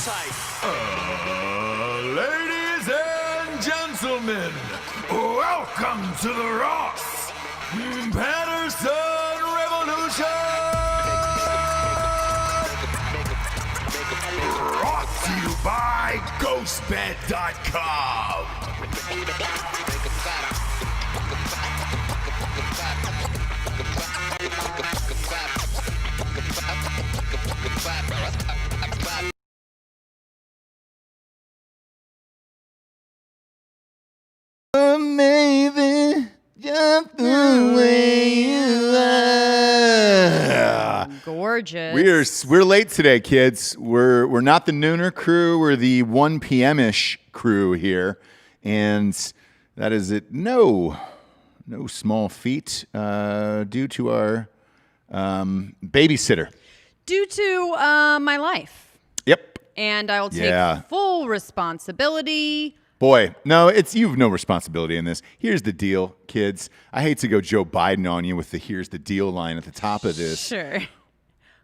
Ladies and gentlemen, welcome to the Ross Patterson Revolution! Brought to you by GhostBed.com. Maybe just the way you are. Gorgeous. We're late today, kids. We're not the nooner crew. We're the 1 p.m.ish crew here, and that is it. No small feat due to our babysitter. Due to my life. Yep. And I will take full responsibility. Boy, no, you've no responsibility in this. Here's the deal, kids. I hate to go Joe Biden on you with the "here's the deal" line at the top of this. Sure.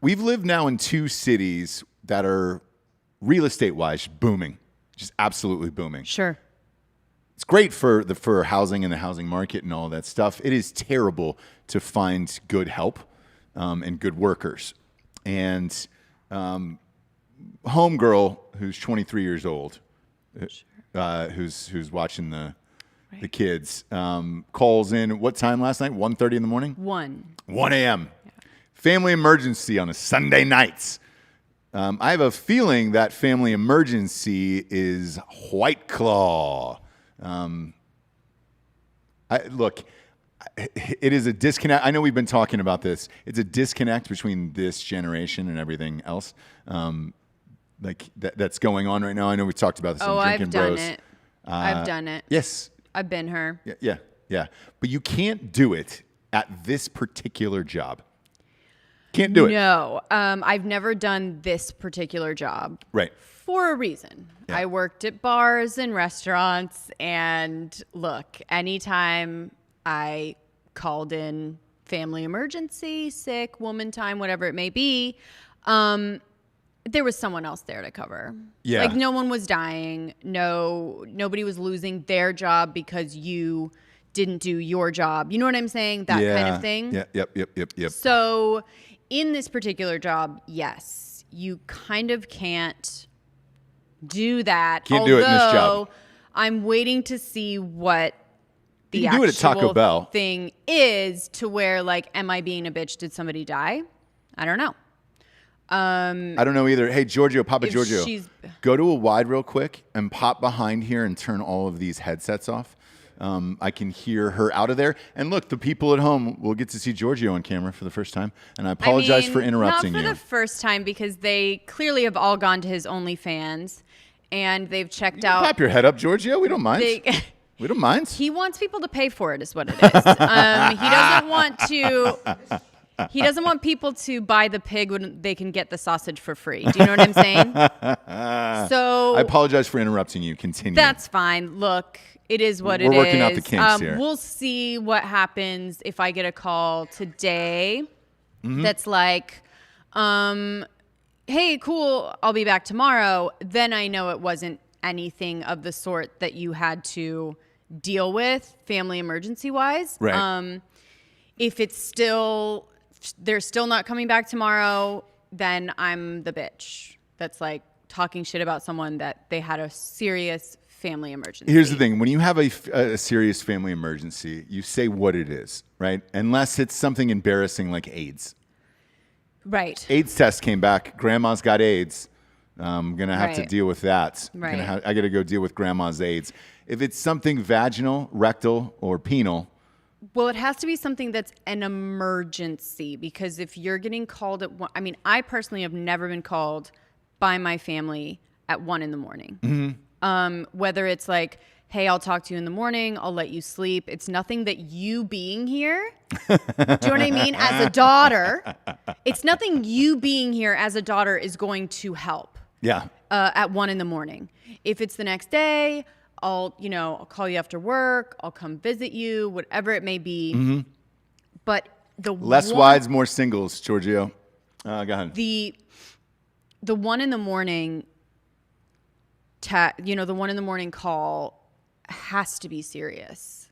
We've lived now in 2 cities that are real estate-wise booming, just absolutely booming. Sure. It's great for housing and the housing market and all that stuff. It is terrible to find good help and good workers. And homegirl, who's 23 years old, who's watching the kids, calls in. What time last night? 1:30 in the morning? 1 a.m. Yeah. Family emergency on a Sunday night. I have a feeling that family emergency is White Claw. It is a disconnect. I know we've been talking about this. It's a disconnect between this generation and everything else. That's going on right now. I know we talked about this in Drinkin Bros. I've done it. Yes. I've been her. Yeah. But you can't do it at this particular job. Can't do it. No. I've never done this particular job. Right. For a reason. Yeah. I worked at bars and restaurants, and look, anytime I called in family emergency, sick, woman time, whatever it may be, there was someone else there to cover. Yeah. Like no one was dying. Nobody was losing their job because you didn't do your job. You know what I'm saying? That kind of thing. Yeah. Yep. So in this particular job, yes, you kind of can't do that. Can't do it in this job. I'm waiting to see what the do it at Taco Bell. Thing is, to where, like, am I being a bitch? Did somebody die? I don't know. I don't know either. Hey, Papa Giorgio, go to a wide real quick and pop behind here and turn all of these headsets off. I can hear her out of there. And look, the people at home will get to see Giorgio on camera for the first time. And I apologize for interrupting you. Not for the first time, because they clearly have all gone to his OnlyFans and they've checked out. Pop your head up, Giorgio. We don't mind. We don't mind. He wants people to pay for it, is what it is. He doesn't want to. He doesn't want people to buy the pig when they can get the sausage for free. Do you know what I'm saying? So I apologize for interrupting you. Continue. That's fine. Look, it is what it is. We're working out the kinks here. We'll see what happens if I get a call today that's like, hey, cool, I'll be back tomorrow. Then I know it wasn't anything of the sort that you had to deal with family emergency-wise. Right. If they're still not coming back tomorrow, then I'm the bitch that's like talking shit about someone that they had a serious family emergency. Here's the thing. When you have a serious family emergency, you say what it is, right? Unless it's something embarrassing like AIDS. Right. AIDS test came back. Grandma's got AIDS. I'm going to have to deal with that. Right. I got to go deal with grandma's AIDS. If it's something vaginal, rectal, or penile. Well, it has to be something that's an emergency, because if you're getting called I personally have never been called by my family at 1 a.m. Mm-hmm. Whether it's like, hey, I'll talk to you in the morning, I'll let you sleep. It's nothing that you being here, do you know what I mean? As a daughter, it's nothing you being here as a daughter is going to help. Yeah. At 1 a.m. If it's the next day, I'll call you after work. I'll come visit you, whatever it may be. Mm-hmm. But the less wides, more singles, Giorgio. Go ahead. The 1 a.m, the one in the morning call has to be serious,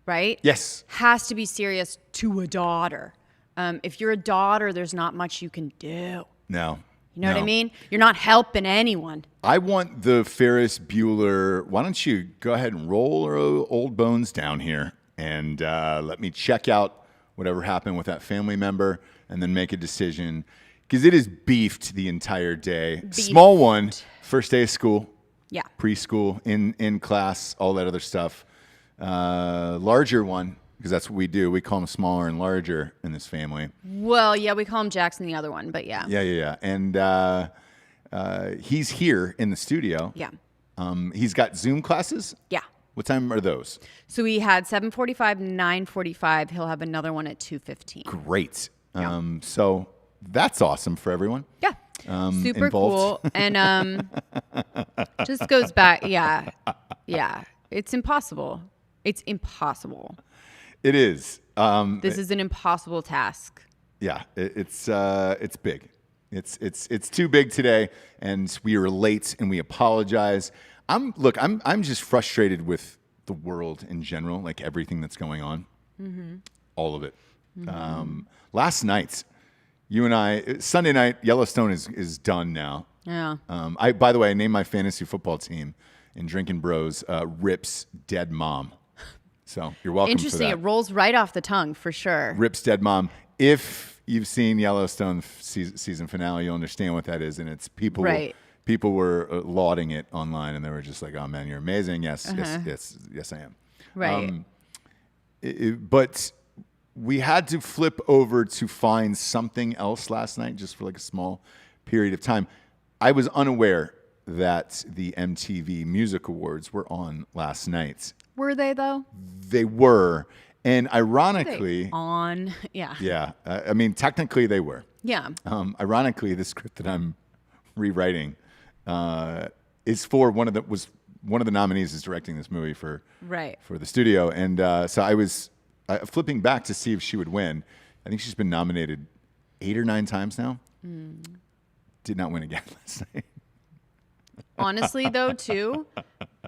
right? Yes. Has to be serious to a daughter. If you're a daughter, there's not much you can do. No. You know what I mean? You're not helping anyone. I want the Ferris Bueller. Why don't you go ahead and roll our old bones down here and let me check out whatever happened with that family member and then make a decision. Because it is beefed the entire day. Beefed. Small one, first day of school. Yeah. Preschool, in class, all that other stuff. Larger one. Because that's what we do. We call them smaller and larger in this family. Well, yeah, we call him Jackson, the other one, but yeah. Yeah. And he's here in the studio. Yeah. He's got Zoom classes? Yeah. What time are those? So we had 7:45, 9:45. He'll have another one at 2:15. Great. Yeah. So that's awesome for everyone. Yeah. Super involved. Cool. And just goes back. Yeah. Yeah. It's impossible. It's impossible. It is. This is an impossible task. Yeah, it's big. It's too big today, and we are late, and we apologize. I'm just frustrated with the world in general, like everything that's going on, all of it. Last night, you and I, Sunday night, Yellowstone is done now. Yeah. By the way, I named my fantasy football team in Drinkin Bros Rip's dead mom. So you're welcome. Interesting. For that. It rolls right off the tongue for sure. Rip's dead mom. If you've seen Yellowstone season finale, you'll understand what that is. And it's people. Right. People were lauding it online, and they were just like, "Oh man, you're amazing." Yes, yes, I am. Right. But we had to flip over to find something else last night, just for like a small period of time. I was unaware that the MTV Music Awards were on last night. Were they though? They were, and ironically, yeah. Yeah, I mean, technically they were. Yeah. Ironically, the script that I'm rewriting is for one of the nominees is directing this movie for the studio, and so I was flipping back to see if she would win. I think she's been nominated 8 or 9 times now. Did not win again last night. Honestly, though, too,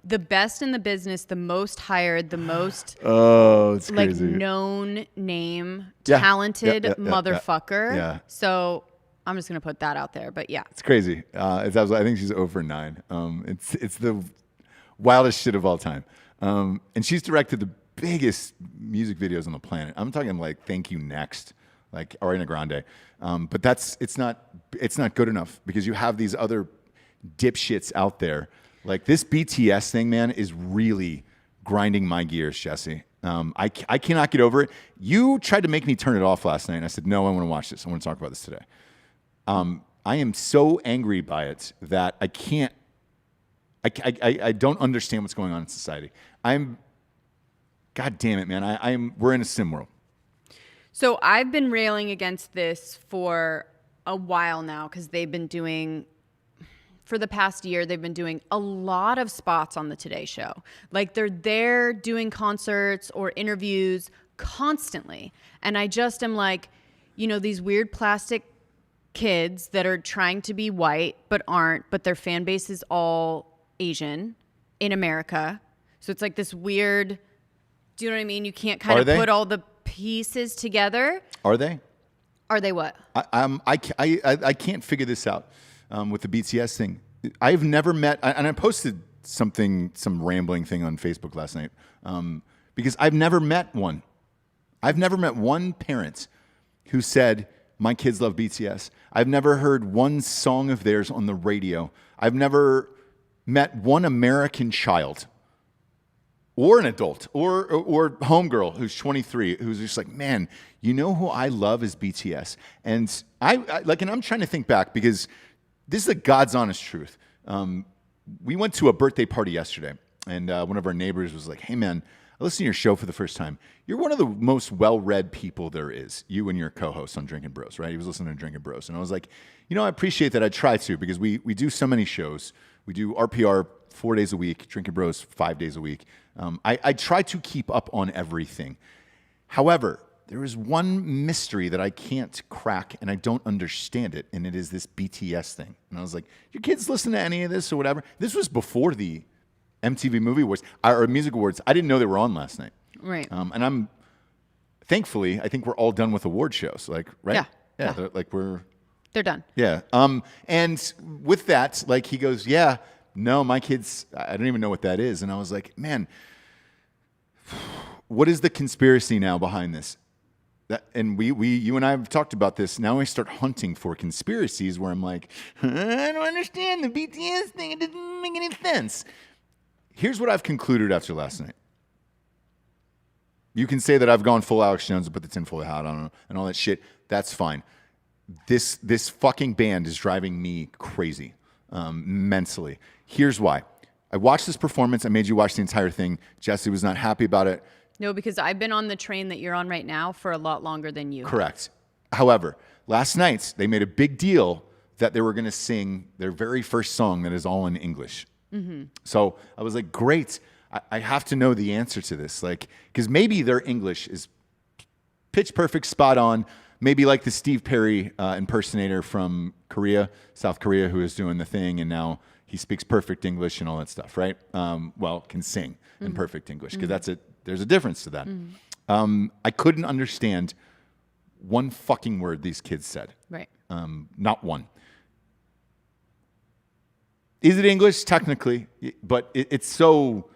the best in the business, the most hired, the most it's crazy. known name, talented motherfucker. Yeah. So I'm just gonna put that out there. But yeah, it's crazy. It's absolutely, I think she's over 9. It's the wildest shit of all time. And she's directed the biggest music videos on the planet. I'm talking like "Thank You Next," like Ariana Grande. But it's not good enough because you have these other dipshits out there. Like this BTS thing, man, is really grinding my gears, Jessie. I cannot get over it. You tried to make me turn it off last night, and I said, no, I want to watch this. I want to talk about this today. I am so angry by it that I can't. I don't understand what's going on in society. God damn it, man. We're in a sim world. So I've been railing against this for a while now because for the past year, they've been doing a lot of spots on the Today Show. Like they're there doing concerts or interviews constantly. And I just am like, these weird plastic kids that are trying to be white but aren't, but their fan base is all Asian in America. So it's like this weird, do you know what I mean? You can't kind of put all the pieces together. Are they? Are they what? I can't figure this out with the BTS thing. I've never met, and I posted some rambling thing on Facebook last night because I've never met one. I've never met one parent who said, my kids love BTS. I've never heard one song of theirs on the radio. I've never met one American child or an adult or homegirl who's 23 who's just like, man, you know who I love is BTS. And I'm trying to think back because this is the God's honest truth. We went to a birthday party yesterday, and one of our neighbors was like, hey, man, I listened to your show for the first time. You're one of the most well-read people there is, you and your co-host on Drinkin Bros, right? He was listening to Drinkin Bros. And I was like, I appreciate that. I try to because we do so many shows. We do RPR 4 days a week, Drinkin Bros 5 days a week. I try to keep up on everything. However, there is one mystery that I can't crack and I don't understand it, and it is this BTS thing. And I was like, your kids listen to any of this or whatever? This was before the MTV Movie Awards or Music Awards. I didn't know they were on last night. Right. And thankfully, I think we're all done with award shows. Like, right? Yeah. They're done. Yeah. And with that, like, he goes, yeah, no, my kids, I don't even know what that is. And I was like, man, what is the conspiracy now behind this? And you and I have talked about this. Now I start hunting for conspiracies where I'm like, I don't understand the BTS thing. It doesn't make any sense. Here's what I've concluded after last night. You can say that I've gone full Alex Jones and put the tinfoil hat on and all that shit. That's fine. This fucking band is driving me crazy mentally. Here's why. I watched this performance. I made you watch the entire thing. Jessie was not happy about it. No, because I've been on the train that you're on right now for a lot longer than you. Correct. However, last night they made a big deal that they were going to sing their very first song that is all in English. Mm-hmm. So I was like, great. I have to know the answer to this. Like, because maybe their English is pitch perfect, spot on. Maybe like the Steve Perry impersonator from South Korea, who is doing the thing, and now he speaks perfect English and all that stuff, right? Can sing in perfect English, because there's a difference to that. I couldn't understand one fucking word these kids said. Right. Not one. Is it English? Technically, but it's so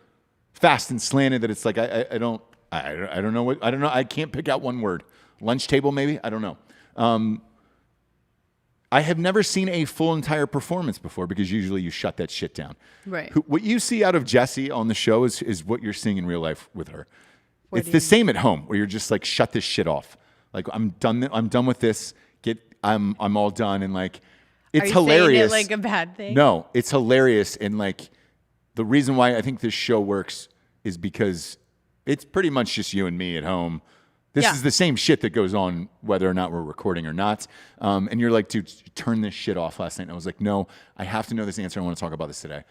fast and slanted that it's like I don't know. I can't pick out one word. Lunch table, maybe? I don't know. I have never seen a full entire performance before, because usually you shut that shit down. Right. What you see out of Jessie on the show is what you're seeing in real life with her. It's the same at home, where you're just like, shut this shit off. Like, I'm done with this. I'm all done. And like, it's hilarious. Saying it like a bad thing? No, it's hilarious. And like, the reason why I think this show works is because it's pretty much just you and me at home. This is the same shit that goes on whether or not we're recording or not. And you're like, dude, turn this shit off last night. And I was like, no, I have to know this answer. I want to talk about this today.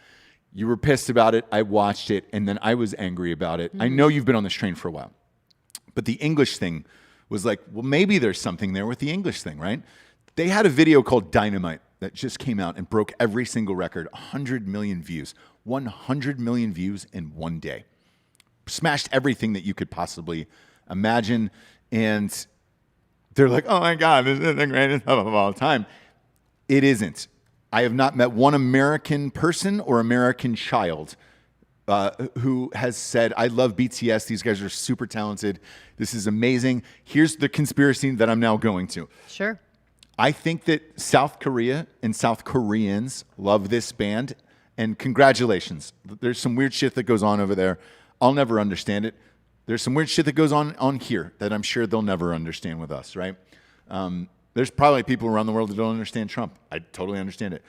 You were pissed about it. I watched it. And then I was angry about it. Mm-hmm. I know you've been on this train for a while. But the English thing was like, well, maybe there's something there with the English thing, right? They had a video called Dynamite that just came out and broke every single record. 100 million views. 100 million views in one day. Smashed everything that you could possibly imagine. And they're like, oh my God, this is the greatest of all time. It isn't. I have not met one American person or American child who has said, I love BTS. These guys are super talented. This is amazing. Here's the conspiracy that I'm now going to. Sure. I think that South Korea and South Koreans love this band. And congratulations. There's some weird shit that goes on over there. I'll never understand it. There's some weird shit that goes on here that I'm sure they'll never understand with us, right? There's probably people around the world that don't understand Trump. I totally understand it.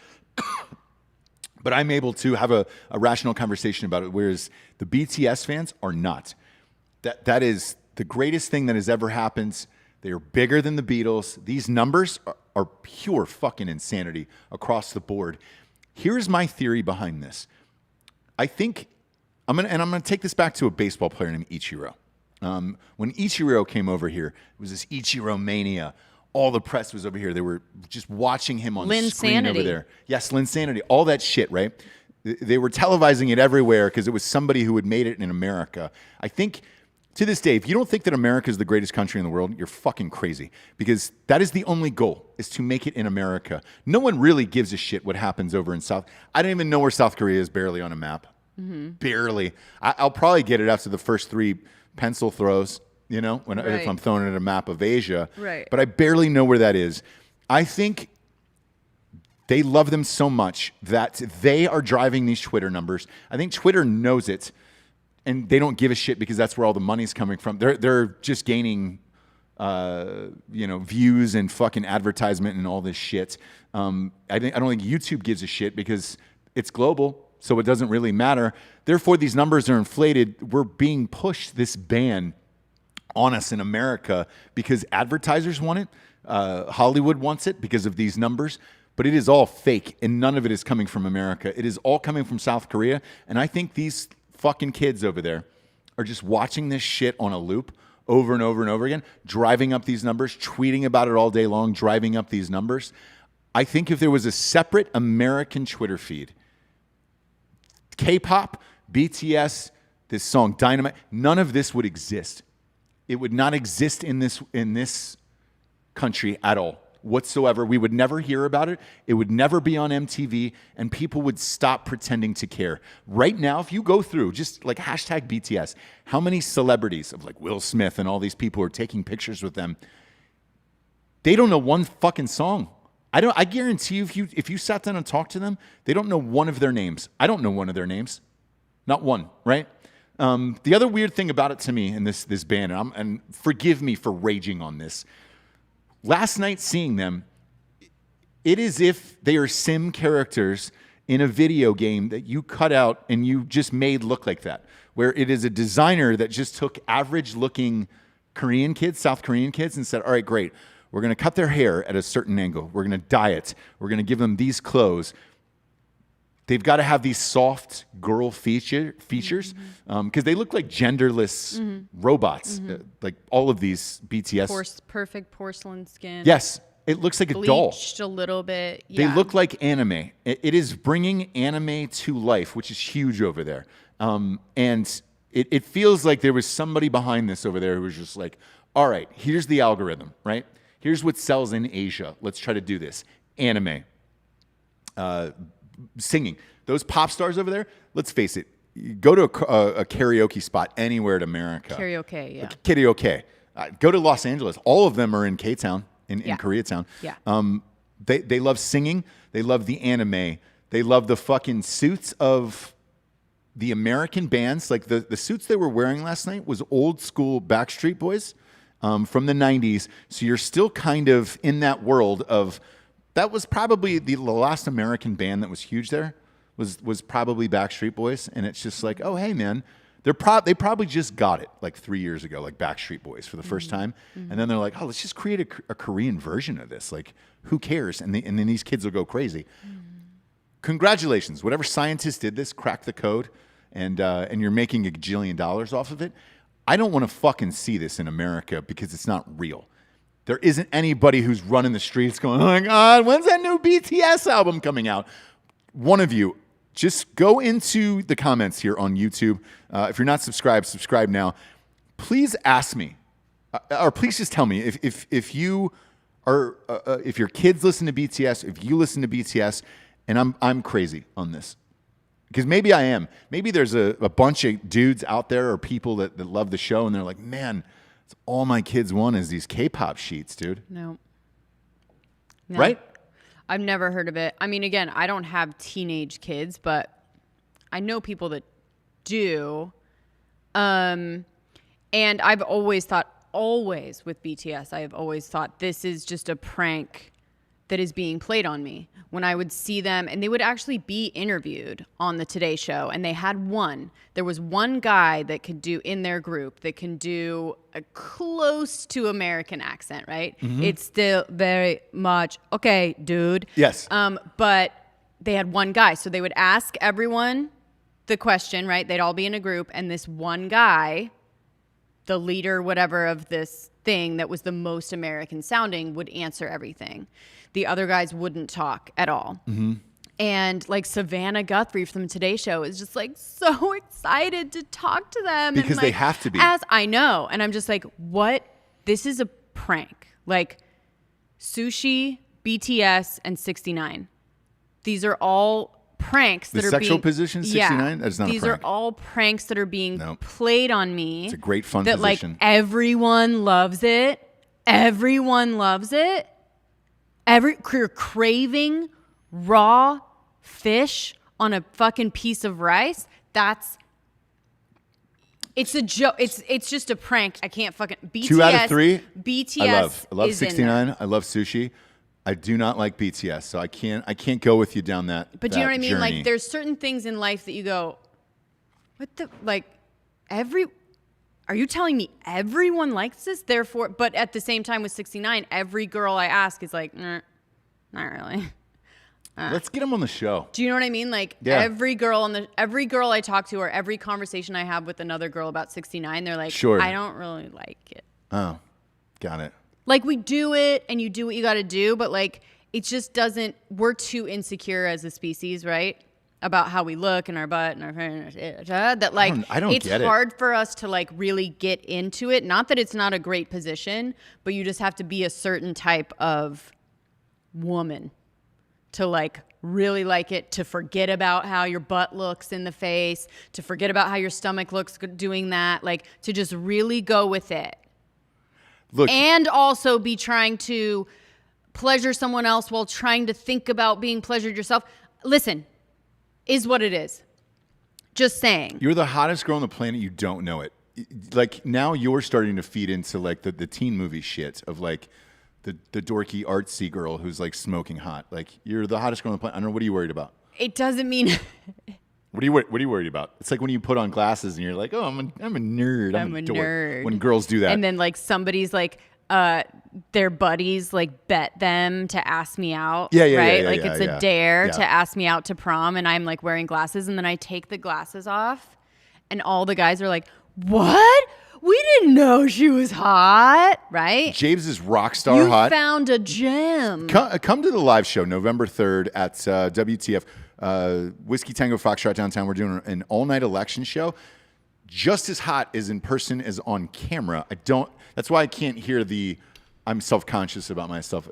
But I'm able to have a rational conversation about it, whereas the BTS fans are not. That is the greatest thing that has ever happened. They are bigger than the Beatles. These numbers are pure fucking insanity across the board. Here's my theory behind this. I think... I'm gonna take this back to a baseball player named Ichiro. When Ichiro came over here, it was this Ichiro mania. All the press was over here. They were just watching him on the screen over there. Yes, Linsanity. All that shit, right? They were televising it everywhere because it was somebody who had made it in America. I think, to this day, if you don't think that America is the greatest country in the world, you're fucking crazy. Because that is the only goal, is to make it in America. No one really gives a shit what happens over in South. I don't even know where South Korea is, barely on a map. Mm-hmm. Barely. I'll probably get it after the first 3 pencil throws, you know, if I'm throwing it at a map of Asia. Right. But I barely know where that is. I think they love them so much that they are driving these Twitter numbers. I think Twitter knows it, and they don't give a shit because that's where all the money's coming from. They're just gaining, views and fucking advertisement and all this shit. I don't think YouTube gives a shit because it's global. So it doesn't really matter. Therefore, these numbers are inflated. We're being pushed this ban on us in America because advertisers want it. Hollywood wants it because of these numbers. But it is all fake, and none of it is coming from America. It is all coming from South Korea. And I think these fucking kids over there are just watching this shit on a loop over and over and over again, driving up these numbers, tweeting about it all day long, driving up these numbers. I think if there was a separate American Twitter feed, K-pop, BTS, this song Dynamite, none of this would exist. It would not exist in this country at all whatsoever. We would never hear about it. It would never be on MTV, and people would stop pretending to care. Right now, if you go through just like hashtag BTS, how many celebrities of like Will Smith and all these people are taking pictures with them, they don't know one fucking song. I guarantee you, if you sat down and talked to them, they don't know one of their names. I don't know one of their names. Not one, right? The other weird thing about it to me in this band, and forgive me for raging on this, last night seeing them, it is if they are sim characters in a video game that you cut out and you just made look like that, where it is a designer that just took average-looking Korean kids, South Korean kids, and said, all right, great, we're going to cut their hair at a certain angle. We're going to dye it. We're going to give them these clothes. They've got to have these soft girl features because they look like genderless robots, like all of these BTS. Perfect porcelain skin. Yes, it looks like a doll. Bleached a little bit. Yeah. They look like anime. It is bringing anime to life, which is huge over there. And it feels like there was somebody behind this over there who was just like, all right, here's the algorithm, right? Here's what sells in Asia. Let's try to do this. Anime. Singing. Those pop stars over there, let's face it, you go to a karaoke spot anywhere in America. Karaoke, yeah. Karaoke. Go to Los Angeles. All of them are in K-Town, in Koreatown. Yeah. They love singing. They love the anime. They love the fucking suits of the American bands. Like the suits they were wearing last night was old school Backstreet Boys from the 90s. So you're still kind of in that world of... That was probably the last American band that was huge there, was probably Backstreet Boys. And it's just like, oh, hey, man, they probably just got it like 3 years ago, like Backstreet Boys for the first time. And then they're like, oh, let's just create a Korean version of this. Like, who cares? And then these kids will go crazy. Congratulations. Whatever scientist did this, cracked the code, and you're making $1 gajillion off of it. I don't want to fucking see this in America because it's not real. There isn't anybody who's running the streets going, oh my God, when's that new BTS album coming out? One of you, just go into the comments here on YouTube. If you're not subscribed, subscribe now. Please ask me, or please just tell me if you are, if your kids listen to BTS, if you listen to BTS, and I'm crazy on this. Because maybe I am. Maybe there's a bunch of dudes out there or people that love the show, and they're like, man, all my kids want is these K-pop sheets, dude. No. Right? I've never heard of it. I mean, again, I don't have teenage kids, but I know people that do. And I've always thought, with BTS, I have always thought this is just a prank that is being played on me. When I would see them, and they would actually be interviewed on the Today Show, and they had there was one guy that could do, in their group, that can do a close to American accent, right? It's still very much, okay, dude. Yes. But they had one guy, so they would ask everyone the question, right? They'd all be in a group, and this one guy, the leader, whatever, of this thing that was the most American sounding, would answer everything. The other guys wouldn't talk at all. And like Savannah Guthrie from Today Show is just like so excited to talk to them. Because and, they like, have to be. As I know. And I'm just like, what? This is a prank. Like Sushi, BTS, and 69. These are all pranks that are being... The sexual position, 69? Yeah, That's not these a prank. are all pranks that are being played on me. It's a great fun that, position. Like, everyone loves it. Everyone loves it. You're craving raw fish on a fucking piece of rice. It's a joke. It's just a prank. I can't fucking... BTS, 2 out of 3. BTS I love 69. I love sushi. I do not like BTS, so I can't go with you down that. But do you know what I mean? Journey. Like, there's certain things in life that you go, what the, like, are you telling me everyone likes this? Therefore, but at the same time with 69, every girl I ask is like, nah, not really. Let's get him on the show. Do you know what I mean? Like every girl I talk to or every conversation I have with another girl about 69, they're like, sure. I don't really like it. Oh, got it. Like we do it and you do what you got to do, but like it just doesn't, we're too insecure as a species, right? About how we look and our butt and our that like I don't it's get hard for us to like really get into it. Not that it's not a great position, but you just have to be a certain type of woman to like really like it, to forget about how your butt looks in the face, to forget about how your stomach looks doing that, like to just really go with it. Look, and also be trying to pleasure someone else while trying to think about being pleasured yourself. Listen, is what it is. Just saying. You're the hottest girl on the planet. You don't know it. Like now you're starting to feed into like the teen movie shit of like the dorky artsy girl who's like smoking hot. Like you're the hottest girl on the planet. I don't know. What are you worried about? It doesn't mean. What are you worried about? It's like when you put on glasses and you're like, oh, I'm a nerd. I'm a dork. Nerd. When girls do that. And then like somebody's like, their buddies like bet them to ask me out. Yeah, right? Yeah, like yeah, it's a dare to ask me out to prom, and I'm like wearing glasses, and then I take the glasses off, and all the guys are like, "What? We didn't know she was hot." Right? James is rock star hot. You found a gem. Come to the live show November 3rd at WTF Whiskey Tango Foxtrot downtown. We're doing an all night election show. Just as hot as in person as on camera. That's why I can't hear I'm self-conscious about myself.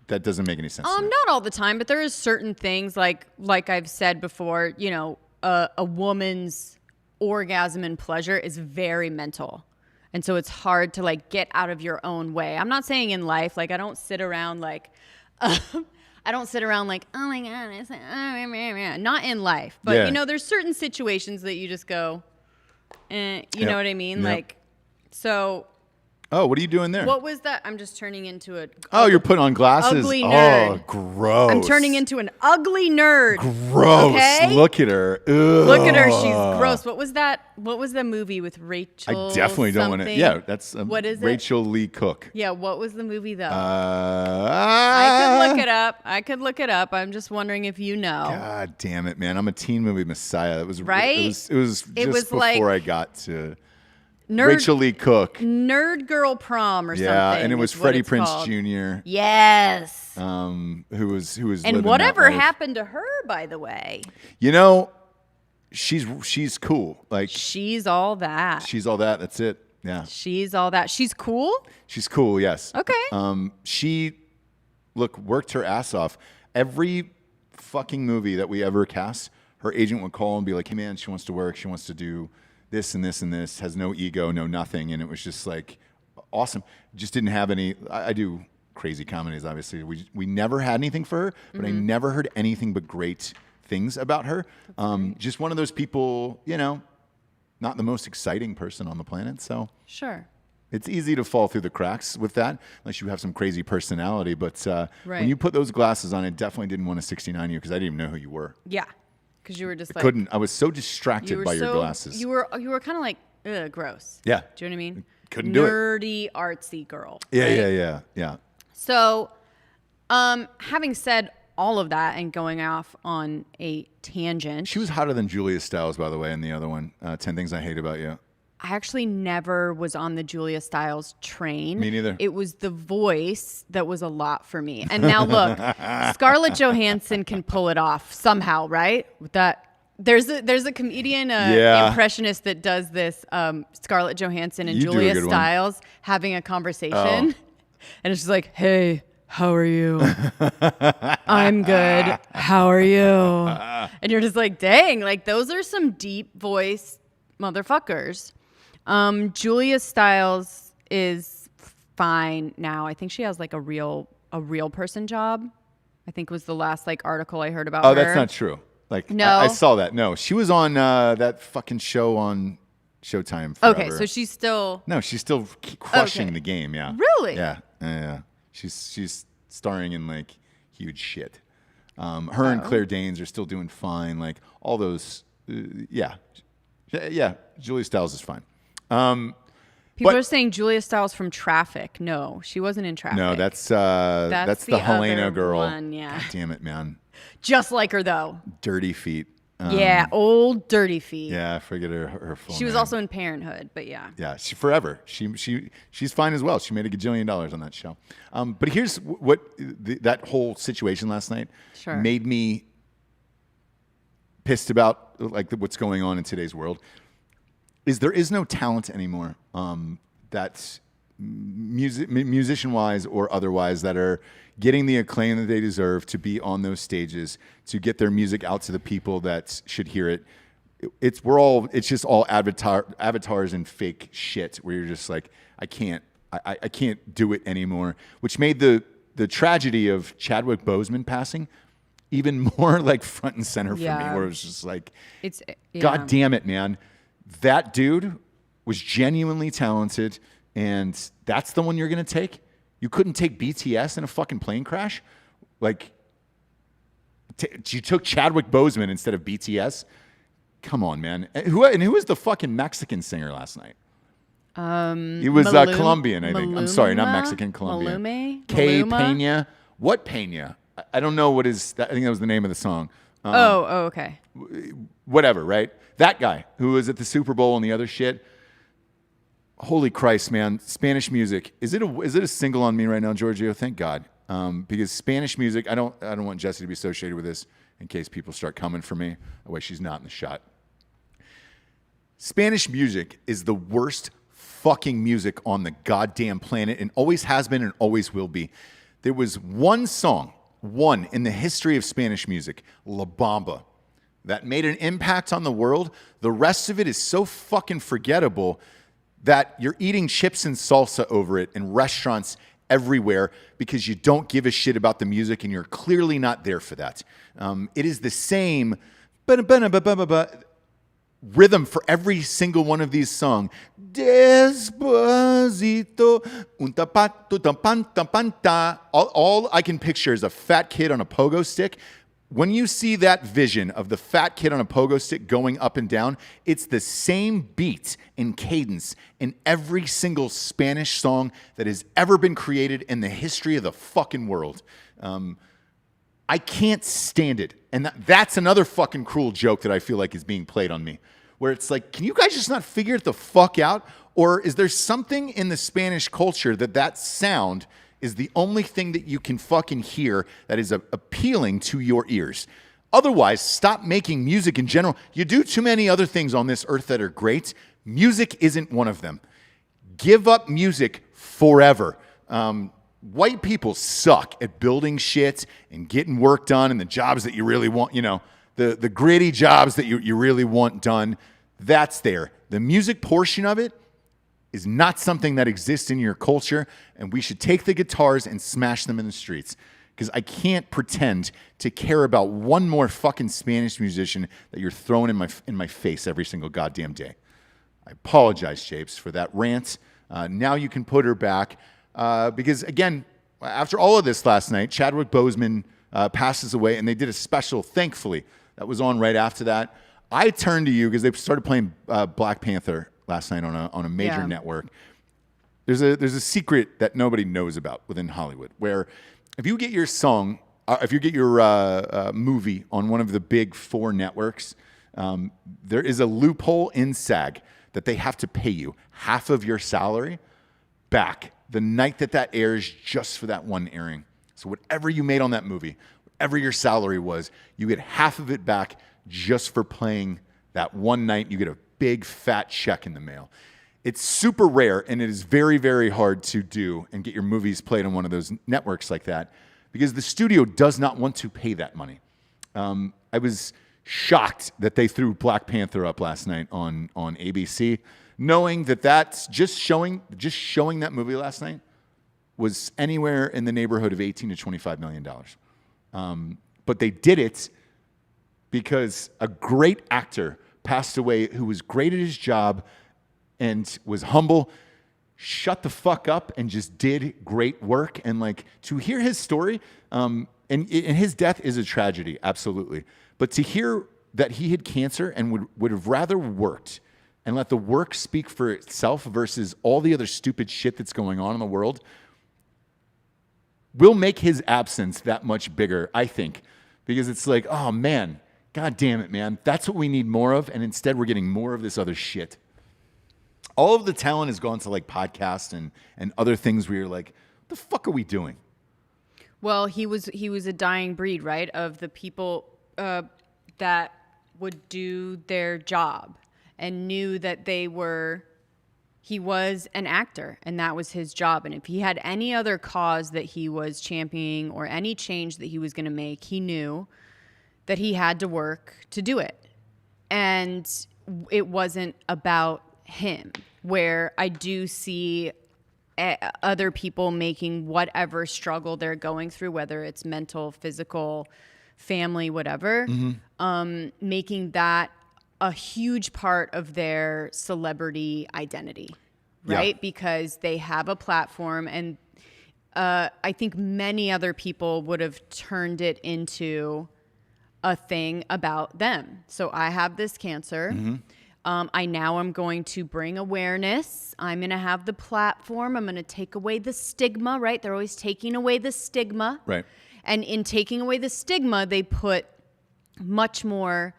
That doesn't make any sense. Not all the time, but there is certain things like I've said before, you know, a woman's orgasm and pleasure is very mental. And so it's hard to like get out of your own way. I'm not saying in life, like I don't sit around like, oh my God, it's not in life. But you know, there's certain situations that you just go, you know what I mean? Like, so. Oh, what are you doing there? What was that? I'm just turning into you're putting on glasses? Ugly nerd. Oh, gross. I'm turning into an ugly nerd. Gross. Okay? Look at her. Ugh. Look at her. She's gross. What was that? What was the movie with Rachel? I definitely don't want to. Yeah, that's what is Rachel Lee Cook. Yeah, what was the movie though? I could look it up. I'm just wondering if you know. God damn it, man. I'm a teen movie messiah. That was right. It was just before like, I got to Rachel Lee Cook. Nerd Girl Prom or something. Yeah, and it was Freddie Prinze Jr. Yes. Who was and whatever happened to her, by the way. You know, she's cool. Like she's all that. She's all that. That's it. Yeah. She's all that. She's cool? She's cool, yes. Okay. She worked her ass off. Every fucking movie that we ever cast, her agent would call and be like, "Hey man, she wants to work. She wants to do this and this and this, has no ego, no nothing." And it was just like awesome. Just didn't have any. I do crazy comedies, obviously. We never had anything for her, but I never heard anything but great things about her. Just one of those people, you know, not the most exciting person on the planet. So sure, it's easy to fall through the cracks with that, unless you have some crazy personality. But right. When you put those glasses on, I definitely didn't want to 69 you because I didn't even know who you were. Yeah. Because you were just like I was so distracted by your glasses. You were kind of like gross. Yeah. Do you know what I mean? Couldn't do it. Nerdy, artsy girl. Yeah, right? yeah. So, having said all of that and going off on a tangent, she was hotter than Julia Stiles, by the way, in the other one. 10 Things I Hate About You. I actually never was on the Julia Stiles train. Me neither. It was the voice that was a lot for me. And now look, Scarlett Johansson can pull it off somehow, right? With that, there's a comedian impressionist that does this. Scarlett Johansson and Julia Stiles having a conversation, and it's just like, "Hey, how are you? I'm good. How are you?" And you're just like, "Dang, like those are some deep voice motherfuckers." Julia Stiles is fine now. I think she has like a real person job. I think was the last like article I heard about her. Oh, that's not true. Like no, I saw that. No, she was on that fucking show on Showtime forever. Okay, so she's still crushing the game. Yeah. Really? Yeah. She's starring in like huge shit. Her and Claire Danes are still doing fine. Like all those. Yeah. Julia Stiles is fine. People are saying Julia Stiles from Traffic. No, she wasn't in Traffic. No, that's the Helena girl. One, yeah. God damn it, man. Just like her though. Dirty Feet. Yeah, old Dirty Feet. Yeah, I forget her full She was name. also in Parenthood, but yeah. Yeah, forever. She's fine as well. She made $1 gajillion on that show. But here's what that whole situation last night made me pissed about, like what's going on in today's world. Is there is no talent anymore that's musician-wise or otherwise that are getting the acclaim that they deserve to be on those stages, to get their music out to the people that should hear it. It's just all avatars and fake shit where you're just like, I can't do it anymore, which made the tragedy of Chadwick Boseman passing even more like front and center for me, where it was just like, God damn it, man. That dude was genuinely talented, and that's the one you're going to take? You couldn't take BTS in a fucking plane crash? Like, you took Chadwick Boseman instead of BTS? Come on, man. And who was the fucking Mexican singer last night? He was Colombian, I think. I'm sorry, not Mexican, Colombian. K. Pena. What Pena? I don't know what is that. I think that was the name of the song. Okay. Whatever, right? That guy who was at the Super Bowl and the other shit. Holy Christ, man! Spanish music. Is it a single on me right now, Giorgio? Thank God, because Spanish music. I don't want Jessie to be associated with this in case people start coming for me. That way she's not in the shot. Spanish music is the worst fucking music on the goddamn planet, and always has been and always will be. There was one song in the history of Spanish music, La Bamba, that made an impact on the world. The rest of it is so fucking forgettable that you're eating chips and salsa over it in restaurants everywhere because you don't give a shit about the music and you're clearly not there for that. It is the same rhythm for every single one of these songs. Despacito, all I can picture is a fat kid on a pogo stick. When you see that vision of the fat kid on a pogo stick going up and down, it's the same beat and cadence in every single Spanish song that has ever been created in the history of the fucking world. I can't stand it. And that's another fucking cruel joke that I feel like is being played on me, where it's like, can you guys just not figure it the fuck out? Or is there something in the Spanish culture that sound is the only thing that you can fucking hear that is appealing to your ears? Otherwise, stop making music in general. You do too many other things on this earth that are great. Music isn't one of them. Give up music forever. White people suck at building shit and getting work done and the jobs that you really want, the gritty jobs that you really want done. That's there. The music portion of it is not something that exists in your culture, and we should take the guitars and smash them in the streets, because I can't pretend to care about one more fucking Spanish musician that you're throwing in my face every single goddamn day. I apologize, Shapes, for that rant. Now you can put her back, because, again, after all of this last night, Chadwick Boseman passes away, and they did a special, thankfully, that was on right after that. I turned to you because they started playing Black Panther last night on a major network. There's a secret that nobody knows about within Hollywood, where if you get your song, if you get your movie on one of the big 4 networks, there is a loophole in SAG that they have to pay you half of your salary back the night that airs, just for that one airing. So whatever you made on that movie, whatever your salary was, you get half of it back just for playing that one night. You get a big fat check in the mail. It's super rare, and it is very, very hard to do and get your movies played on one of those networks like that, because the studio does not want to pay that money. I was shocked that they threw Black Panther up last night on ABC, knowing that's just showing that movie last night was anywhere in the neighborhood of $18 to $25 million. But they did it because a great actor passed away who was great at his job and was humble, shut the fuck up, and just did great work. And to hear his story, and his death is a tragedy, absolutely. But to hear that he had cancer and would have rather worked and let the work speak for itself versus all the other stupid shit that's going on in the world will make his absence that much bigger, I think. Because it's like, oh man, God damn it, man. That's what we need more of. And instead we're getting more of this other shit. All of the talent has gone to like podcasts and other things where you're like, what the fuck are we doing? Well, he was a dying breed, right? Of the people that would do their job and knew that he was an actor and that was his job. And if he had any other cause that he was championing or any change that he was going to make, he knew that he had to work to do it. And it wasn't about him, where I do see other people making whatever struggle they're going through, whether it's mental, physical, family, whatever, making that a huge part of their celebrity identity, right? Yeah. Because they have a platform, and I think many other people would have turned it into a thing about them. So I have this cancer. I now am going to bring awareness. I'm going to have the platform. I'm going to take away the stigma, right? They're always taking away the stigma. Right. And in taking away the stigma, they put much more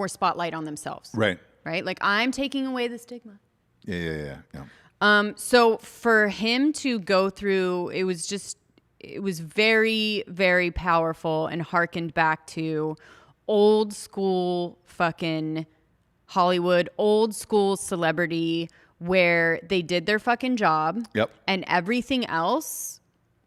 spotlight on themselves. Right. Right? Like, I'm taking away the stigma. Yeah. So for him to go through, it was very, very powerful and harkened back to old school fucking Hollywood, old school celebrity, where they did their fucking job. Yep. And everything else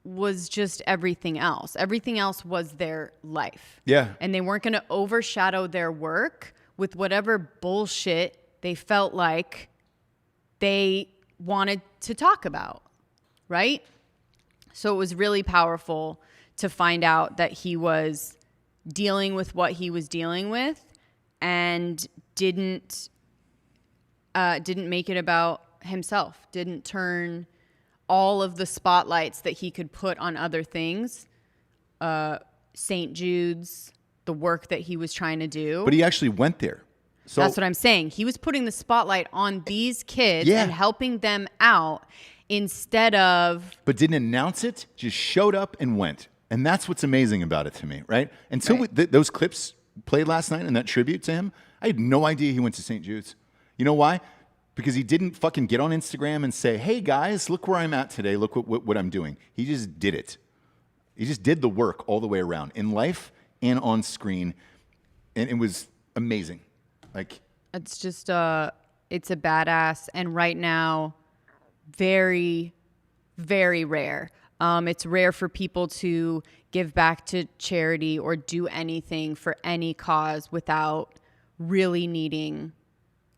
was just everything else. Everything else was their life. Yeah. And they weren't going to overshadow their work with whatever bullshit they felt like they wanted to talk about. Right? So it was really powerful to find out that he was dealing with what he was dealing with and didn't make it about himself, didn't turn all of the spotlights that he could put on other things, St. Jude's, the work that he was trying to do. But he actually went there. So that's what I'm saying. He was putting the spotlight on these kids and helping them out instead of... But didn't announce it, just showed up and went. And that's what's amazing about it to me, right? Until those clips played last night and that tribute to him, I had no idea he went to St. Jude's. You know why? Because he didn't fucking get on Instagram and say, hey guys, look where I'm at today. Look what I'm doing. He just did it. He just did the work all the way around in life and on screen. And it was amazing. Like, it's just, it's a badass. And right now, very, very rare. It's rare for people to give back to charity or do anything for any cause without really needing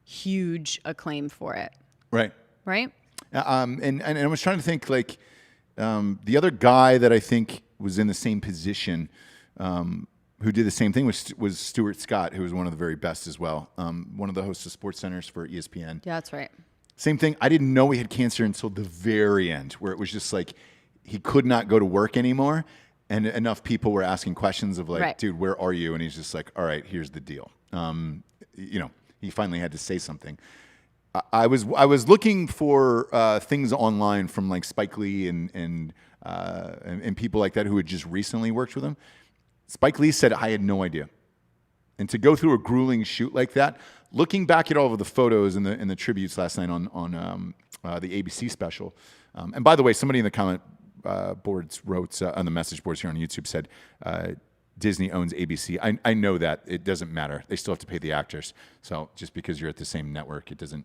huge acclaim for it. Right. Right? And I was trying to think, like, the other guy that I think was in the same position who did the same thing was Stuart Scott, who was one of the very best as well. One of the hosts of Sports Centers for ESPN. Yeah, that's right. Same thing. I didn't know he had cancer until the very end, where it was just like he could not go to work anymore. And enough people were asking questions of like, dude, where are you? And he's just like, all right, here's the deal. He finally had to say something. I was looking for things online from like Spike Lee and people like that who had just recently worked with him. Spike Lee said, I had no idea. And to go through a grueling shoot like that, looking back at all of the photos and the tributes last night on the ABC special. And by the way, somebody in the comment boards wrote on the message boards here on YouTube said, Disney owns ABC. I know that. It doesn't matter. They still have to pay the actors. So just because you're at the same network, it doesn't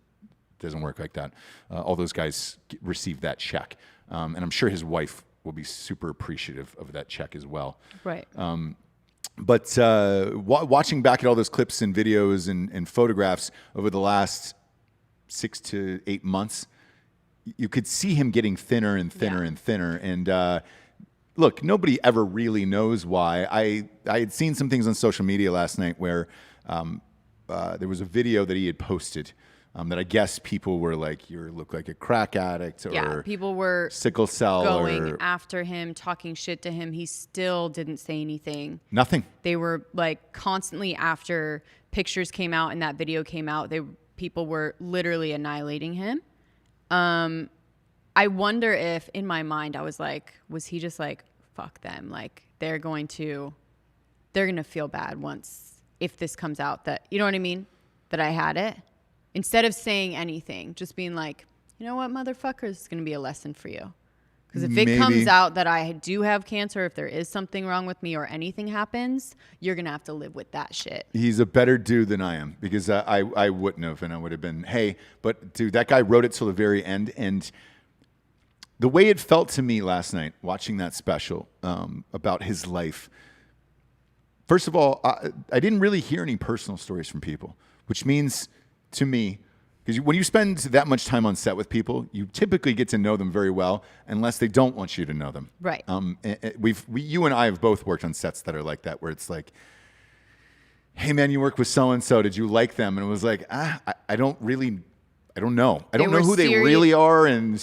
work like that. All those guys receive that check. And I'm sure his wife will be super appreciative of that check as well. Right. But watching back at all those clips and videos and photographs over the last 6 to 8 months, you could see him getting thinner and thinner and thinner. And look, nobody ever really knows why. I had seen some things on social media last night where there was a video that he had posted that I guess people were like, you look like a crack addict, or people were sickle cell, going after him, talking shit to him. He still didn't say anything. Nothing. They were like constantly, after pictures came out and that video came out, people were literally annihilating him. I wonder if in my mind I was like, was he just like, fuck them, like they're gonna feel bad if this comes out, that, you know what I mean, that I had it. Instead of saying anything, just being like, you know what, motherfucker, this is going to be a lesson for you. Because if it comes out that I do have cancer, if there is something wrong with me or anything happens, you're going to have to live with that shit. He's a better dude than I am, because I wouldn't have, and I would have been, hey, but dude, that guy wrote it till the very end. And the way it felt to me last night, watching that special about his life, first of all, I didn't really hear any personal stories from people, which means to me, because when you spend that much time on set with people, you typically get to know them very well, unless they don't want you to know them. Right. You and I have both worked on sets that are like that, where it's like, hey man, you work with so and so. Did you like them? And it was like, I don't know. I don't know who they really are, and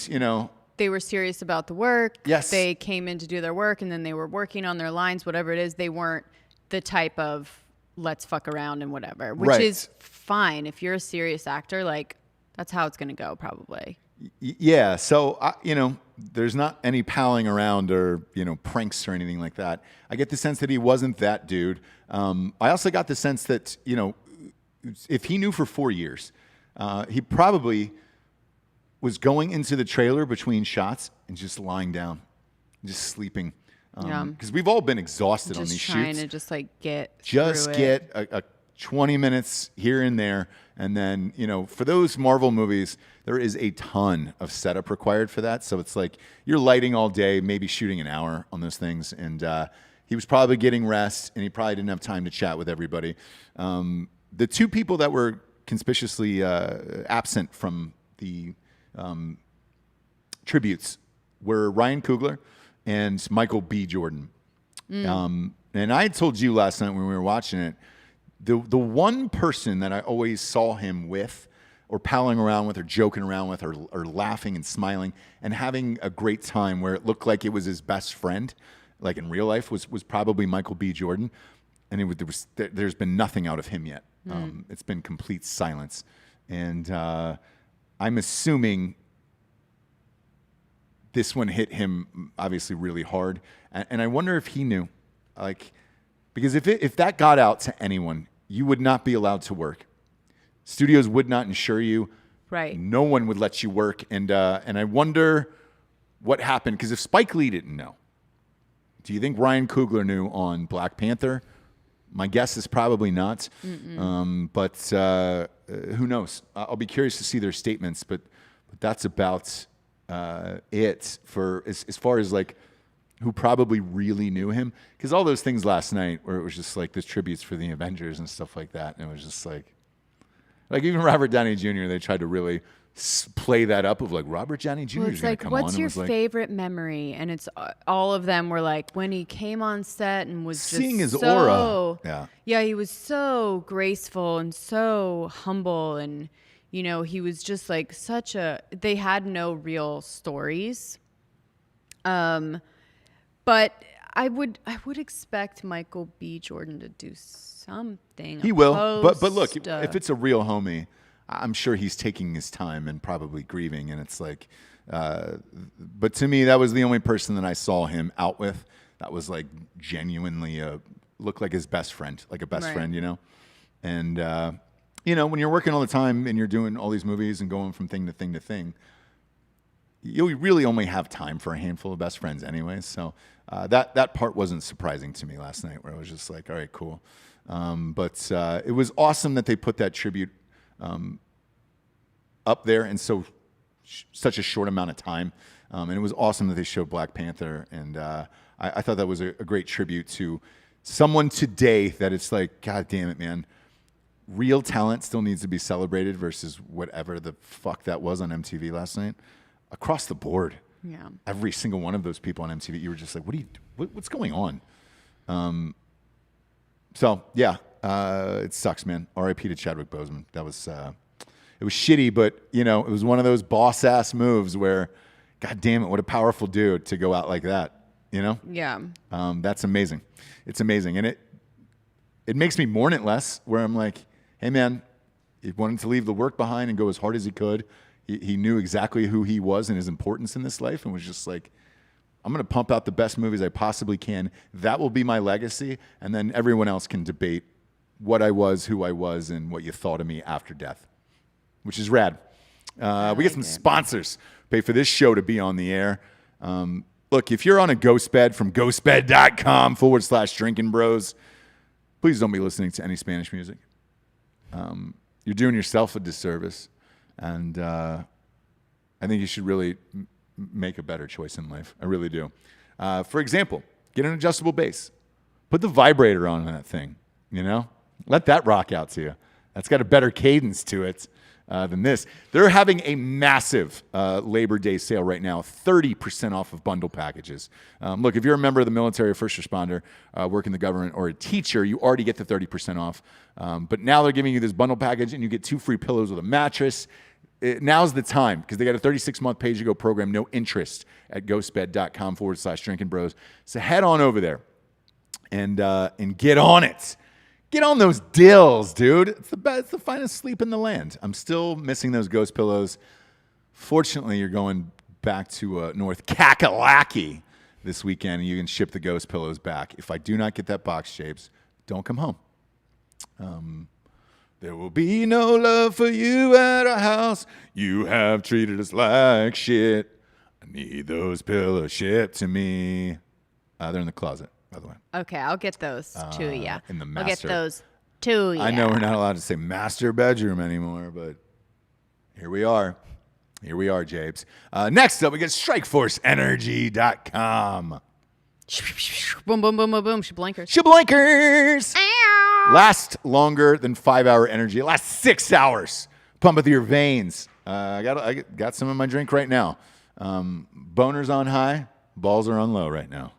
they were serious about the work. Yes. They came in to do their work, and then they were working on their lines, whatever it is. They weren't the type of let's fuck around and whatever, which is fine. If you're a serious actor, like that's how it's going to go probably. Yeah. So, there's not any palling around or, pranks or anything like that. I get the sense that he wasn't that dude. I also got the sense that, if he knew for 4 years, he probably was going into the trailer between shots and just lying down, just sleeping. Because we've all been exhausted on these shoots. Just trying to just like get a 20 minutes here and there. And then, for those Marvel movies, there is a ton of setup required for that. So it's like you're lighting all day, maybe shooting an hour on those things. And he was probably getting rest, and he probably didn't have time to chat with everybody. The two people that were conspicuously absent from the tributes were Ryan Coogler and Michael B. Jordan. And I had told you last night when we were watching it, the one person that I always saw him with, or palling around with, or joking around with, or laughing and smiling and having a great time, where it looked like it was his best friend, like in real life, was probably Michael B. Jordan. And there's been nothing out of him yet. It's been complete silence. And I'm assuming this one hit him obviously really hard. And I wonder if he knew, because if that got out to anyone, you would not be allowed to work. Studios would not insure you. Right. No one would let you work. And I wonder what happened, because if Spike Lee didn't know, do you think Ryan Coogler knew on Black Panther? My guess is probably not. But who knows? I'll be curious to see their statements. But that's about it for as far as like who probably really knew him. Because all those things last night, where it was just like this tributes for the Avengers and stuff like that, and it was just like even Robert Downey Jr., they tried to really play that up of like Robert Downey Jr. is going to come on. What's your favorite memory? And it's all of them were like when he came on set and was just seeing his aura. Yeah, he was so graceful and so humble, and he was just like they had no real stories. But I would expect Michael B. Jordan to do something. He will. But look, if it's a real homie, I'm sure he's taking his time and probably grieving. And it's like, but to me, that was the only person that I saw him out with that was like genuinely looked like his best friend, like a best friend, And, when you're working all the time and you're doing all these movies and going from thing to thing to thing, you really only have time for a handful of best friends anyways. So that part wasn't surprising to me last night, where I was just like, all right, cool. But it was awesome that they put that tribute up there in such a short amount of time. And it was awesome that they showed Black Panther. And I thought that was a great tribute to someone today that it's like, God damn it, man. Real talent still needs to be celebrated versus whatever the fuck that was on MTV last night. Across the board. Yeah. Every single one of those people on MTV, you were just like, what's going on? So, yeah, it sucks, man. R.I.P. to Chadwick Boseman. That was, It was shitty, but it was one of those boss ass moves where, God damn it, what a powerful dude to go out like that. Yeah. That's amazing. It's amazing, and it makes me mourn it less. Where I'm like, hey man, he wanted to leave the work behind and go as hard as he could. He knew exactly who he was and his importance in this life, and was just like, I'm going to pump out the best movies I possibly can. That will be my legacy, and then everyone else can debate what I was, who I was, and what you thought of me after death, which is rad. We get some sponsors pay for this show to be on the air. Look, if you're on a ghost bed from ghostbed.com/Drinkin Bros, please don't be listening to any Spanish music. You're doing yourself a disservice, and I think you should really make a better choice in life. I really do. For example, get an adjustable bass. Put the vibrator on that thing, Let that rock out to you. That's got a better cadence to it than this. They're having a massive Labor Day sale right now, 30% off of bundle packages. Look, if you're a member of the military or first responder, work in the government, or a teacher, you already get the 30% off. But now they're giving you this bundle package, and you get 2 free pillows with a mattress. Now's the time, because they got a 36-month pay-as-you-go program, no interest, at ghostbed.com/Drinkin Bros. So head on over there and get on it. Get on those dills, dude. It's the finest sleep in the land. I'm still missing those ghost pillows. Fortunately, you're going back to North Kakalaki this weekend, and you can ship the ghost pillows back. If I do not get that box shapes, don't come home. There will be no love for you at our house. You have treated us like shit. I need those pillows shipped to me. They're in the closet, by the way. Okay, I'll get those to you. In the I'll get master. those to you. I know we're not allowed to say master bedroom anymore, but here we are. Here we are, Japes. Next up, we get StrikeForceEnergy.com. Boom, boom, boom, boom, boom. Shablinkers. Shablinkers! Last longer than 5-hour energy. Last 6 hours. Pump it through your veins. I got some in my drink right now. Boners on high. Balls are on low right now.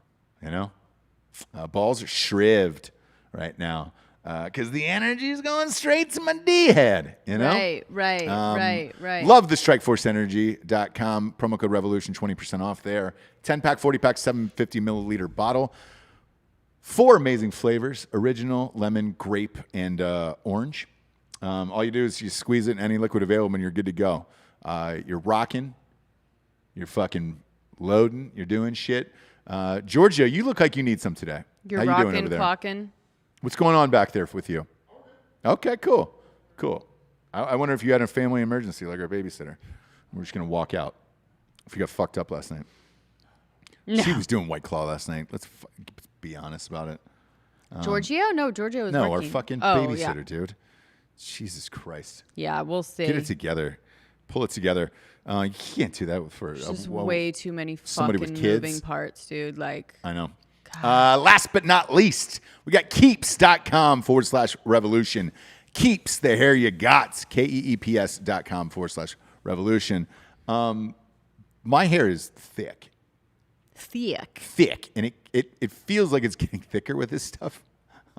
Balls are shrived right now. Because the energy is going straight to my D-head. Right. Love the StrikeForceEnergy.com. Promo code REVOLUTION, 20% off there. 10-pack, 40-pack, 750-milliliter bottle. 4 amazing flavors: original, lemon, grape, and orange. All you do is you squeeze it in any liquid available, and you're good to go. You're rocking. You're fucking loading. You're doing shit. Georgia, you look like you need some today. You're How you doing over rocking, there? clocking. What's going on back there with you? Okay, cool. I wonder if you had a family emergency like our babysitter. We're just going to walk out. If you got fucked up last night. No. She was doing White Claw last night. Let's be honest about it. Giorgio? No, Giorgio was No, working. our fucking Oh, babysitter, yeah. dude. Jesus Christ. Yeah, we'll see. Get it together. Pull it together. You can't do that for It's just way too many somebody fucking with kids. moving parts, dude. Like, I know. Last but not least, we got Keeps.com/revolution. Keeps, the hair you got. KEEPS.com/revolution. My hair is thick. Thick. And it feels like it's getting thicker with this stuff.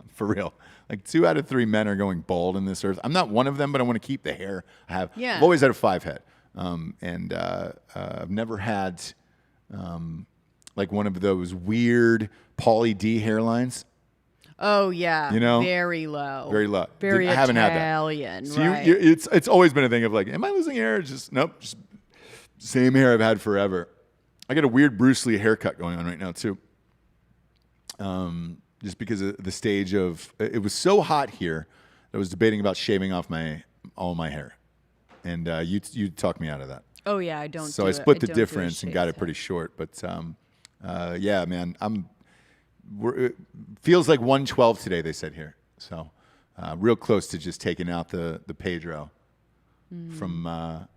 For real. Like 2 out of 3 men are going bald in this earth. I'm not one of them, but I want to keep the hair I have. Yeah. I've always had a 5 head. I've never had like one of those weird Pauly D hairlines. oh yeah, very low. Very low. Very I haven't Italian, had that. So right? it's always been a thing of like, am I losing hair? Nope. Just same hair I've had forever. I got a weird Bruce Lee haircut going on right now too. Just because of the stage of it was so hot here, I was debating about shaving off all my hair, and you talked me out of that. Oh yeah, I don't. So do I split the don't do a difference and got it shaved pretty short. But yeah, man, it feels like 112 today. They said here, so real close to just taking out the Pedro from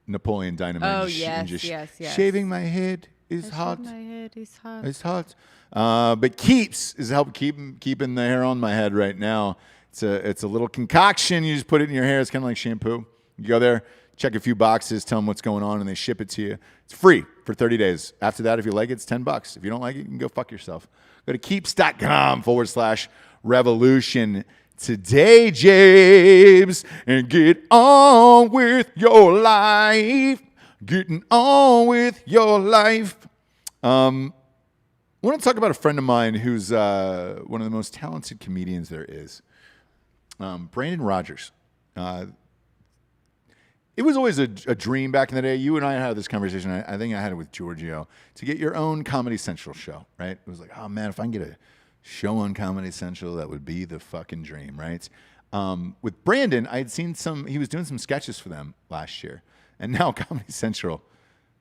Napoleon Dynamite. Oh, and yes, just yes. Shaving my head is hot. My head is hot. It's hot. But Keeps is helping keeping the hair on my head right now. It's a little concoction. You just put it in your hair. It's kind of like shampoo. You go there, check a few boxes, tell them what's going on, and they ship it to you. It's free for 30 days. After that, if you like it, it's $10. If you don't like it, you can go fuck yourself. Go to Keeps.com/revolution. today, James, and get on with your life. Getting on with your life. I want to talk about a friend of mine who's one of the most talented comedians there is. Brandon Rogers. It was always a dream back in the day. You and I had this conversation. I think I had it with Giorgio to get your own Comedy Central show, right? It was like, oh man, if I can get a show on Comedy Central, that would be the fucking dream, right? With Brandon, I had seen he was doing some sketches for them last year. And now Comedy Central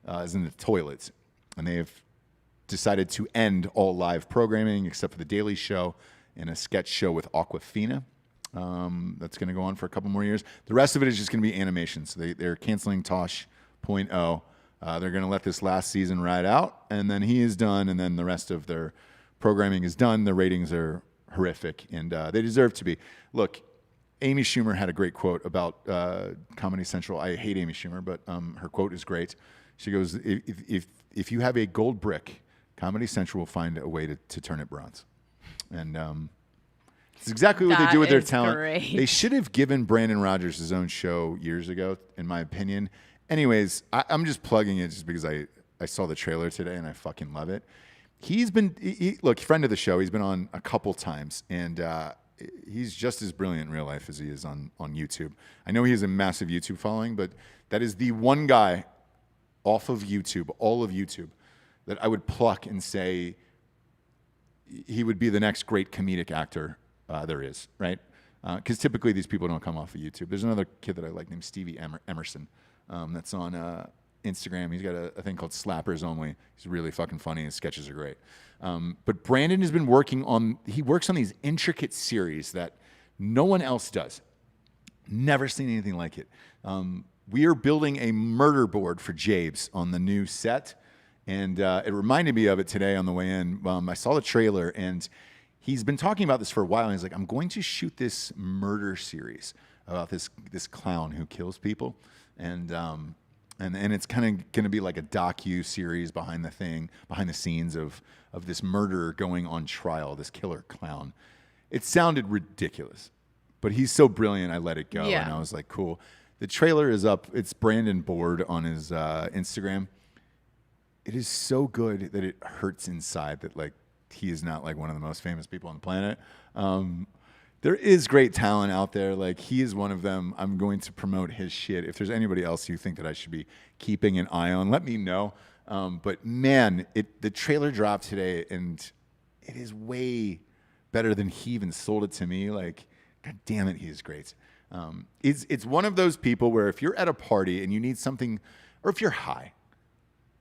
is in the toilets. And they have decided to end all live programming except for The Daily Show and a sketch show with Aquafina. That's going to go on for a couple more years. The rest of it is just going to be animation. So they're canceling Tosh.0. They're going to let this last season ride out, and then he is done, and then the rest of their programming is done. The ratings are horrific, and they deserve to be. Look, Amy Schumer had a great quote about Comedy Central. I hate Amy Schumer, but her quote is great. She goes, if you have a gold brick, Comedy Central will find a way to turn it bronze. And it's exactly what they do with their talent. Great. They should have given Brandon Rogers his own show years ago, in my opinion. Anyways, I'm just plugging it just because I saw the trailer today and I fucking love it. He's been, look, friend of the show. He's been on a couple times, and he's just as brilliant in real life as he is on YouTube. I know he has a massive YouTube following, but that is the one guy off of YouTube, all of YouTube, that I would pluck and say he would be the next great comedic actor there is, right? Because typically these people don't come off of YouTube. There's another kid that I like named Stevie Emerson that's on Instagram. He's got a thing called Slappers Only. He's really fucking funny. His sketches are great. But Brandon has been he works on these intricate series that no one else does. Never seen anything like it. We are building a murder board for Jabes on the new set. And it reminded me of it today on the way in. I saw the trailer, and he's been talking about this for a while, and he's like, I'm going to shoot this murder series about this clown who kills people. And it's kind of going to be like a docu-series behind the scenes of this murderer going on trial, this killer clown. It sounded ridiculous, but he's so brilliant, I let it go. Yeah. And I was like, cool. The trailer is up. It's Brandon Board on his Instagram. It is so good that it hurts inside that, like, he is not like one of the most famous people on the planet. There is great talent out there. Like, he is one of them. I'm going to promote his shit. If there's anybody else you think that I should be keeping an eye on, let me know. But man, the trailer dropped today, and it is way better than he even sold it to me. Like, God damn it, he is great. It's one of those people where if you're at a party and you need something, or if you're high,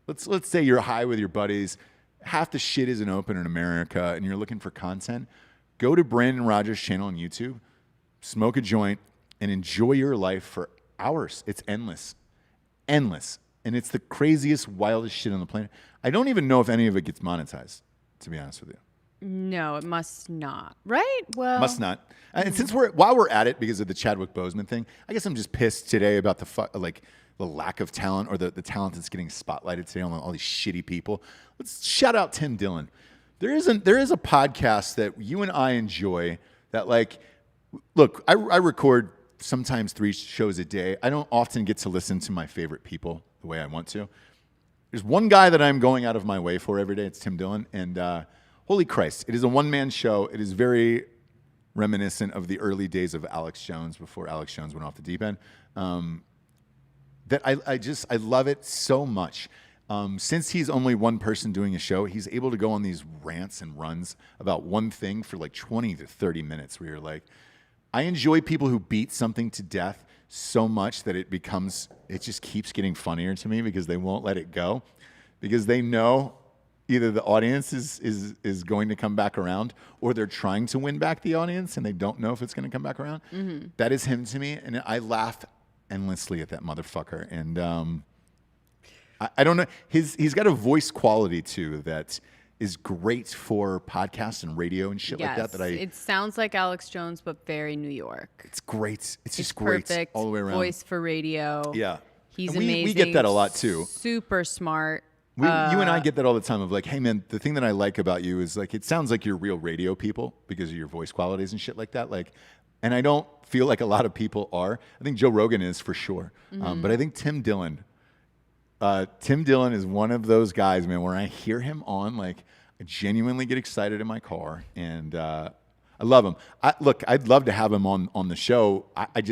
let's say you're high with your buddies, half the shit isn't open in America, and you're looking for content, go to Brandon Rogers' channel on YouTube, smoke a joint, and enjoy your life for hours. It's endless. Endless. And it's the craziest, wildest shit on the planet. I don't even know if any of it gets monetized, to be honest with you. No, it must not. Right? Well, must not. And since while we're at it, because of the Chadwick Boseman thing, I guess I'm just pissed today about the lack of talent, or the talent that's getting spotlighted today on all these shitty people. Let's shout out Tim Dillon. There is a podcast that you and I enjoy that, like, look, I record sometimes 3 shows a day. I don't often get to listen to my favorite people the way I want to. There's one guy that I'm going out of my way for every day. It's Tim Dillon. And holy Christ, it is a one-man show. It is very reminiscent of the early days of Alex Jones, before Alex Jones went off the deep end. That I love it so much. Since he's only one person doing a show, he's able to go on these rants and runs about one thing for like 20 to 30 minutes, where you're like, I enjoy people who beat something to death so much that it just keeps getting funnier to me, because they won't let it go, because they know either the audience is going to come back around, or they're trying to win back the audience and they don't know if it's going to come back around. Mm-hmm. That is him to me, and I laugh endlessly at that motherfucker. And I don't know, he's got a voice quality too that is great for podcasts and radio and shit like that. It sounds like Alex Jones, but very New York. It's great. It's just great perfect all the way around. Voice for radio. Yeah, he's and amazing. We get that a lot too. Super smart. You and I get that all the time of like, hey man, the thing that I like about you is, like, it sounds like you're real radio people because of your voice qualities and shit like that. Like, and I don't feel like a lot of people are. I think Joe Rogan is for sure, but I think Tim Dillon is one of those guys, man, where I hear him on, like, I genuinely get excited in my car, and I love him. Look, I'd love to have him on the show. I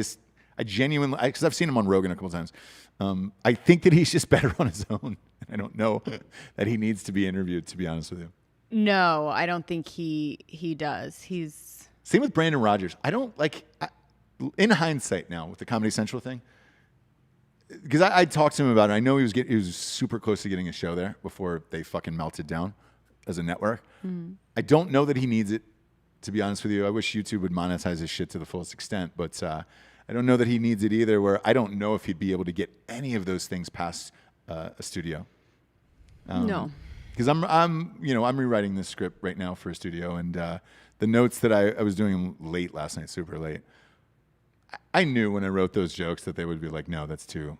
genuinely, because I've seen him on Rogan a couple times. I think that he's just better on his own. I don't know that he needs to be interviewed, to be honest with you. No, I don't think he does. He's same with Brandon Rogers. I don't like, in hindsight now with the Comedy Central thing, because I talked to him about it. I know he was super close to getting a show there before they fucking melted down as a network. I don't know that he needs it, to be honest with you. I wish YouTube would monetize his shit to the fullest extent, but I don't know that he needs it either, where I don't know if he'd be able to get any of those things past a studio. No. Because I'm rewriting this script right now for a studio, and the notes that I was doing late last night, super late, I knew when I wrote those jokes that they would be like, no, it's too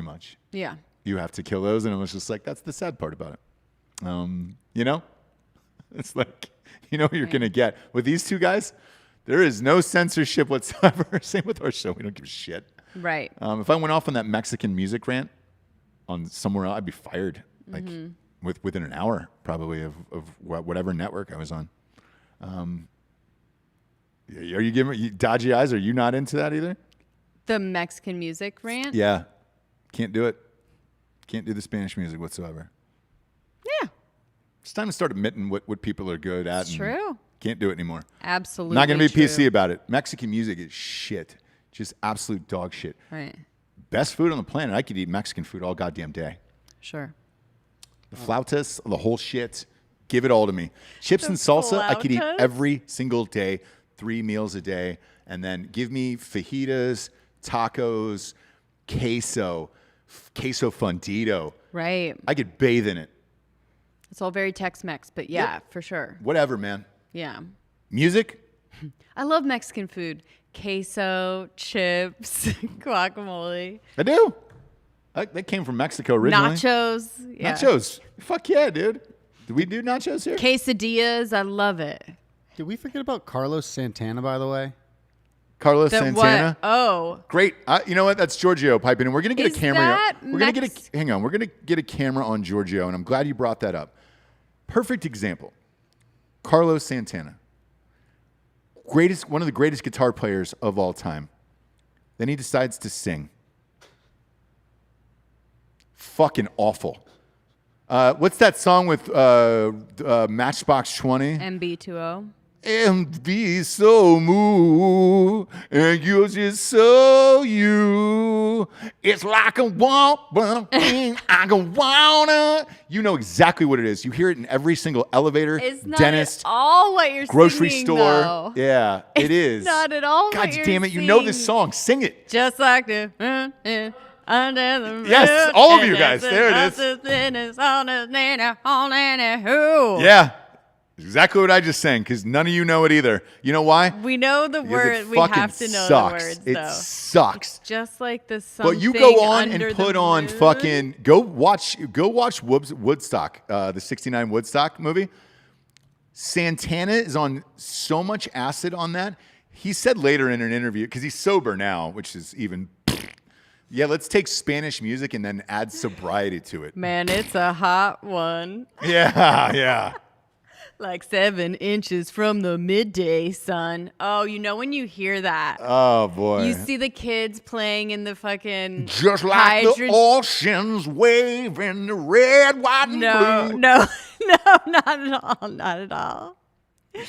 much. Yeah. You have to kill those, and it was just like, that's the sad part about it. It's like, you know what you're going to get. With these two guys, there is no censorship whatsoever. Same with our show. We don't give a shit. Right. If I went off on that Mexican music rant on somewhere else, I'd be fired within an hour probably of whatever network I was on. Are you giving me dodgy eyes? Are you not into that either? The Mexican music rant? Yeah. Can't do it. Can't do the Spanish music whatsoever. Yeah. It's time to start admitting what people are good at. It's true. Can't do it anymore. Absolutely. Not going to be true. PC about it. Mexican music is shit. Just absolute dog shit. Right. Best food on the planet. I could eat Mexican food all goddamn day. Sure. The flautas, the whole shit. Give it all to me. Chips and salsa, I could eat every single day, 3 meals a day. And then give me fajitas, tacos, queso fundido. Right. I could bathe in it. It's all very Tex-Mex, but yeah, for sure. Whatever, man. Yeah. Music? I love Mexican food. Queso, chips, guacamole. I do. That came from Mexico originally. Nachos. Yeah. Nachos. Fuck yeah, dude. Do we do nachos here? Quesadillas. I love it. Did we forget about Carlos Santana, by the way? Carlos Santana. What? Oh. Great. You know what? That's Giorgio piping in. We're going to get a camera. We're going to get a hang on. We're going to get a camera on Giorgio, and I'm glad you brought that up. Perfect example. Carlos Santana. One of the greatest guitar players of all time. Then he decides to sing. Fucking awful. What's that song with Matchbox 20? MB20. And be so moved, and you're just so you. It's like a I go wanna. You know exactly what it is. You hear it in every single elevator, It's not dentist, at all what you're grocery singing, store. though. Yeah, it is. Not at all. God what you're damn it! You know this singing. song. Sing it. Just like the under the Yes, all of you guys. There it is. Yeah. Exactly what I just sang, because none of you know it either. You know why? We know the Because word. it We fucking have to know sucks. the words, It though. sucks. Just like the something. But you go on under and the put on moon. fucking go watch Woodstock, the '69 Woodstock movie. Santana is on so much acid on that. He said later in an interview, because he's sober now, which is even. Yeah, let's take Spanish music and then add sobriety to it. Man, it's a hot one. Yeah, yeah. Like 7 inches from the midday sun. Oh, you know when you hear that. Oh, boy. You see the kids playing in the fucking Just like the oceans waving the red, white, and blue. No, not at all. Not at all.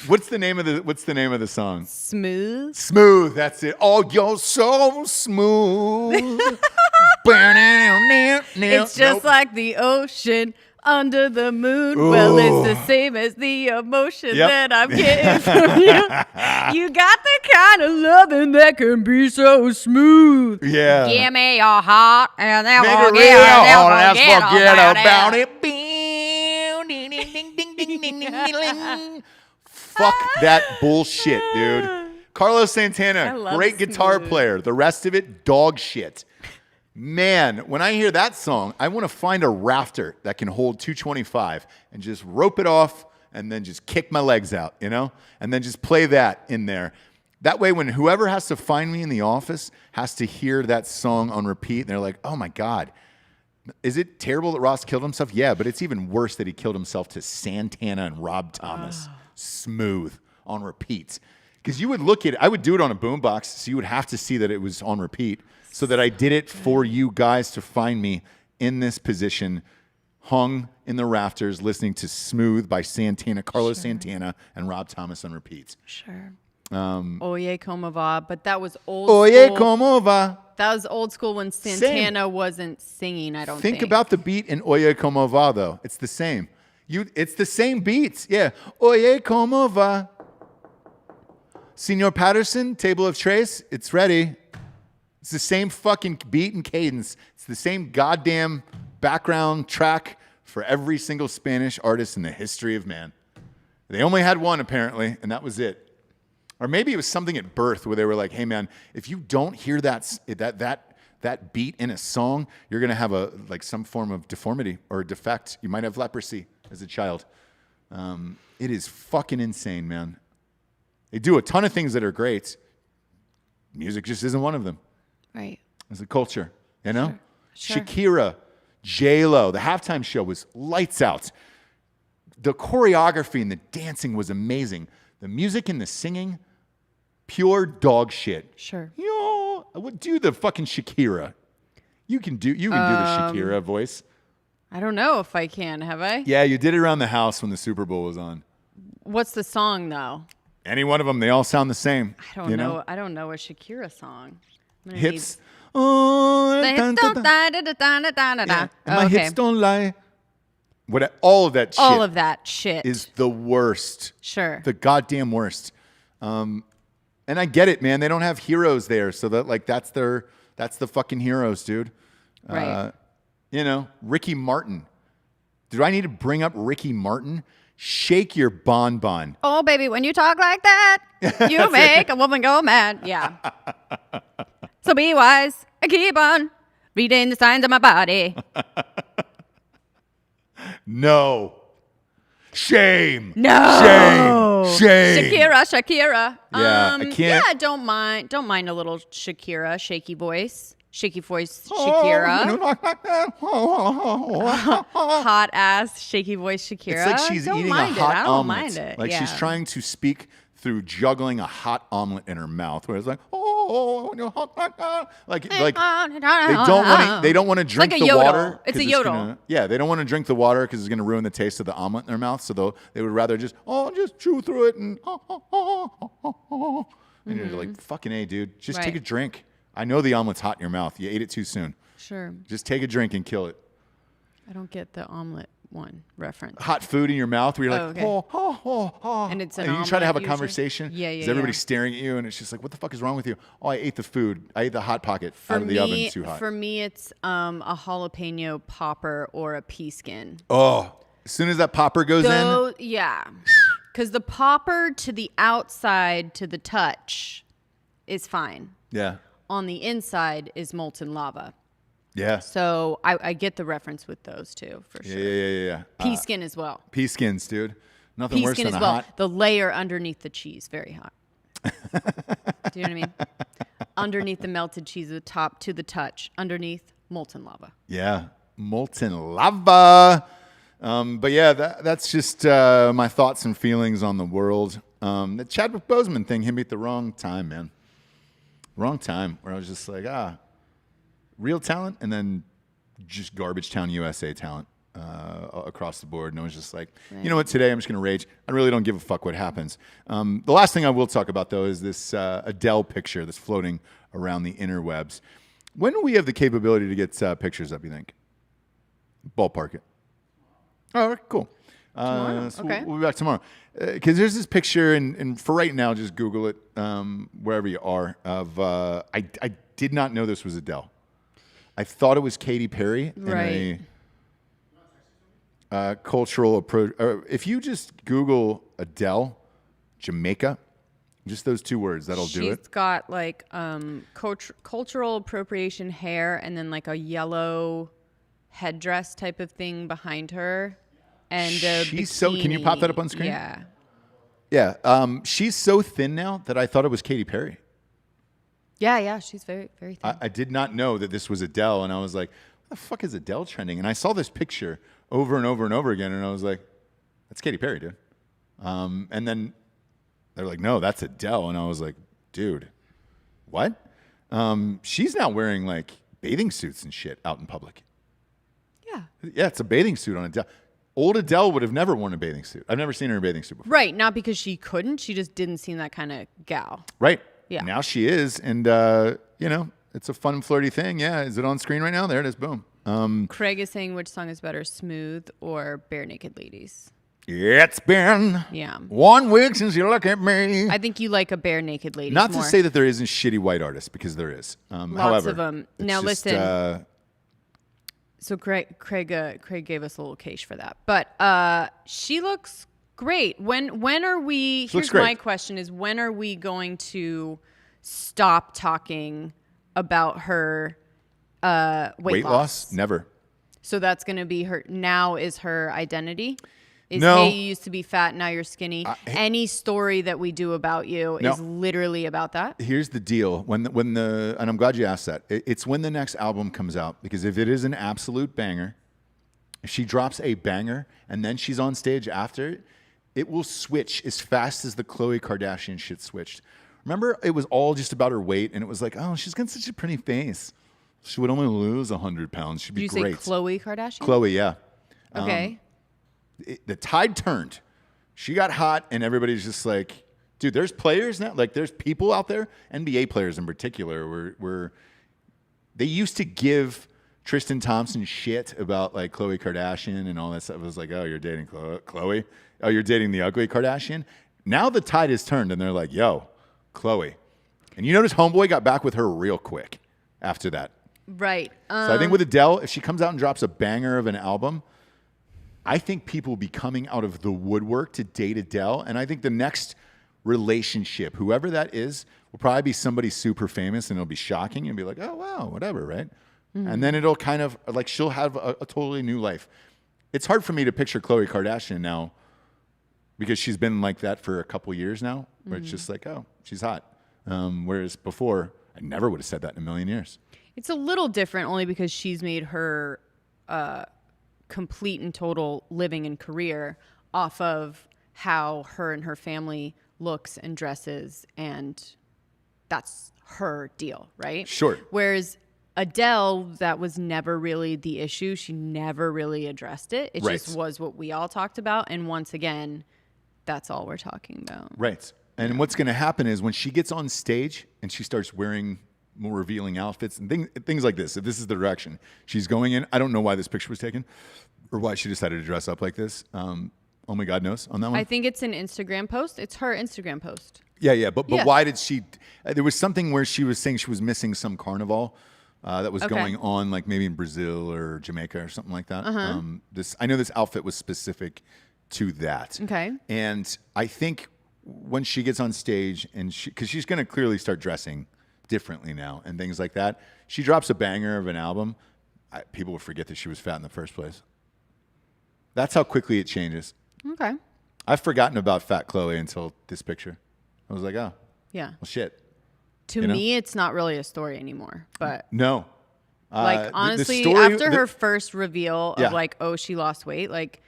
What's the name of the song? Smooth. Smooth, that's it. Oh, you're so smooth. It's just like the ocean under the moon. Ooh. Well, it's the same as the emotion that I'm getting from you. You got the kind of loving that can be so smooth. Yeah. Give me your heart and then Make it we'll real. let's Forget about it. Fuck that bullshit, dude. Carlos Santana, great guitar Smooth. player. The rest of it, dog shit. Man, when I hear that song, I want to find a rafter that can hold 225 and just rope it off and then just kick my legs out, you know? And then just play that in there. That way, when whoever has to find me in the office has to hear that song on repeat, and they're like, oh my God, is it terrible that Ross killed himself? Yeah, but it's even worse that he killed himself to Santana and Rob Thomas. Smooth on repeat. Because you would look at it, I would do it on a boombox, so you would have to see that it was on repeat, so that I did it for you guys to find me in this position, hung in the rafters, listening to Smooth by Santana, Carlos Santana, and Rob Thomas on repeat. Sure. Oye como va, but that was old Oye school. como va. That was old school when Santana wasn't singing, I don't think. Think about the beat in Oye como va, though. It's the same. It's the same beats. Yeah. Oye como va. Senor Patterson, table of trace, it's ready. It's the same fucking beat and cadence. It's the same goddamn background track for every single Spanish artist in the history of man. They only had one, apparently, and that was it. Or maybe it was something at birth where they were like, hey, man, if you don't hear that beat in a song, you're going to have some form of deformity or a defect. You might have leprosy as a child. It is fucking insane, man. They do a ton of things that are great. Music just isn't one of them. Right. It's a culture, you know? Sure. Shakira, J-Lo, the halftime show was lights out. The choreography and the dancing was amazing. The music and the singing, pure dog shit. Sure. Yo, do the fucking Shakira. You can do the Shakira voice. I don't know if I can, have I? Yeah, you did it around the house when the Super Bowl was on. What's the song though? Any one of them, they all sound the same. I don't know. I don't know a Shakira song. Hips. Yeah. My hips don't lie. All of that shit. All of that shit is the worst. Sure. The goddamn worst. And I get it, man. They don't have heroes there, so that's the fucking heroes, dude. Right. Ricky Martin. Do I need to bring up Ricky Martin? Shake your bonbon. Oh, baby, when you talk like that, you make a woman go mad. Yeah. So be wise and keep on reading the signs of my body. No. Shame. No. Shame. Shakira. Yeah, I can't. Yeah, don't mind a little Shakira, shaky voice. Shaky voice Shakira. Hot ass shaky voice Shakira. It's like she's eating a hot I don't omelet. mind it. Like she's trying to speak through juggling a hot omelet in her mouth, where it's like, like they don't want to drink like the yodel. water. It's a yodel. They don't want to drink the water because it's going to ruin the taste of the omelet in their mouth. So they would rather just chew through it and and you're like, fucking A, dude, just take a drink. I know the omelet's hot in your mouth. You ate it too soon. Sure. Just take a drink and kill it. I don't get the omelet one reference. Hot food in your mouth where you're like, okay. And it's an and you try to have a usually? conversation. Yeah. Is everybody staring at you and it's just like, what the fuck is wrong with you? Oh, I ate the food. I ate the Hot Pocket out of the oven too hot. For me, it's a jalapeno popper or a pea skin. Oh, as soon as that popper goes in. Yeah. Because the popper to the outside to the touch is fine. Yeah. On the inside is molten lava. Yeah. So I get the reference with those two for sure. Yeah. Pea skin as well. Pea skins, dude. Nothing Pea worse skin than as a well. hot. The layer underneath the cheese, very hot. Do you know what I mean? Underneath the melted cheese, the top to the touch. Underneath, molten lava. Yeah, molten lava. But yeah, that's just my thoughts and feelings on the world. The Chadwick Boseman thing hit me at the wrong time, man. Wrong time, where I was just like, real talent, and then just garbage town USA talent across the board. And I was just like, you know what, today I'm just going to rage. I really don't give a fuck what happens. The last thing I will talk about, though, is this Adele picture that's floating around the interwebs. When do we have the capability to get pictures up, you think? Ballpark it. All right, cool. Tomorrow? So Okay. we'll be back tomorrow. Because there's this picture, and for right now, just Google it wherever you are. Of I did not know this was Adele. I thought it was Katy Perry. Right. In a cultural approach. If you just Google Adele, Jamaica, just those two words, that'll do it. She's got like cultural appropriation hair and then like a yellow headdress type of thing behind her. And She's so. Can you pop that up on screen? Yeah. Yeah. She's so thin now that I thought it was Katy Perry. Yeah, she's very, very thin. I did not know that this was Adele, and I was like, what the fuck is Adele trending? And I saw this picture over and over and over again, and I was like, that's Katy Perry, dude. And then they're like, no, that's Adele. And I was like, dude, what? She's now wearing like bathing suits and shit out in public. Yeah. Yeah, it's a bathing suit on Adele. Old Adele would have never worn a bathing suit. I've never seen her in a bathing suit before. Right. Not because she couldn't. She just didn't seem that kind of gal. Right. Yeah. Now she is. And, it's a fun, flirty thing. Yeah. Is it on screen right now? There it is. Boom. Craig is saying which song is better, Smooth or Bare Naked Ladies? It's been 1 week since you look at me. I think you like a Bare Naked Ladies Not more. To say that there isn't shitty white artists, because there is. Lots of them. Now just, listen. So Craig gave us a little case for that. But she looks great. When are we here's my question is when are we going to stop talking about her weight loss? Never. So that's going to be her now is her identity? Is no. Hey, you used to be fat, now you're skinny. Any story that we do about you is literally about that? Here's the deal. When the and I'm glad you asked that. It's when the next album comes out, because if it is an absolute banger, if she drops a banger and then she's on stage after, it will switch as fast as the Khloe Kardashian shit switched. Remember, it was all just about her weight, and it was like, oh, she's got such a pretty face. She would only lose 100 pounds. She'd be great. Did you say Khloe Kardashian? Khloe, yeah. Okay. The tide turned. She got hot, and everybody's just like, dude, there's players now. Like, there's people out there, NBA players in particular, where they used to give Tristan Thompson shit about, like, Khloe Kardashian and all that stuff. It was like, oh, you're dating Khloe? Oh, you're dating the ugly Kardashian? Now the tide has turned, and they're like, yo, Khloe. And you notice Homeboy got back with her real quick after that. Right. So I think with Adele, if she comes out and drops a banger of an album, I think people will be coming out of the woodwork to date Adele. And I think the next relationship, whoever that is, will probably be somebody super famous, and it'll be shocking and be like, oh, wow, whatever, right? Mm-hmm. And then it'll kind of, like, she'll have a totally new life. It's hard for me to picture Khloe Kardashian now because she's been like that for a couple years now, where it's just like, oh, she's hot. Whereas before, I never would have said that in a million years. It's a little different only because she's made her complete and total living and career off of how her and her family looks and dresses, and that's her deal, right? Sure. Whereas Adele, that was never really the issue. She never really addressed it. It just was what we all talked about, and once again, that's all we're talking about. Right. And what's going to happen is when she gets on stage and she starts wearing more revealing outfits and things like this, if this is the direction she's going in, I don't know why this picture was taken or why she decided to dress up like this. Only God knows on that one. I think it's an Instagram post. It's her Instagram post. Yeah. But why did she? There was something where she was saying she was missing some carnival that was going on, like maybe in Brazil or Jamaica or something like that. I know this outfit was specific to that. Okay. And I think when she gets on stage and because she's going to clearly start dressing differently now and things like that, she drops a banger of an album, people will forget that she was fat in the first place. That's how quickly it changes. Okay. I've forgotten about fat Khloe until this picture. I was like, oh, yeah. Well, shit. To me, it's not really a story anymore. But no. Like, honestly, after her first reveal of like, oh, she lost weight, like,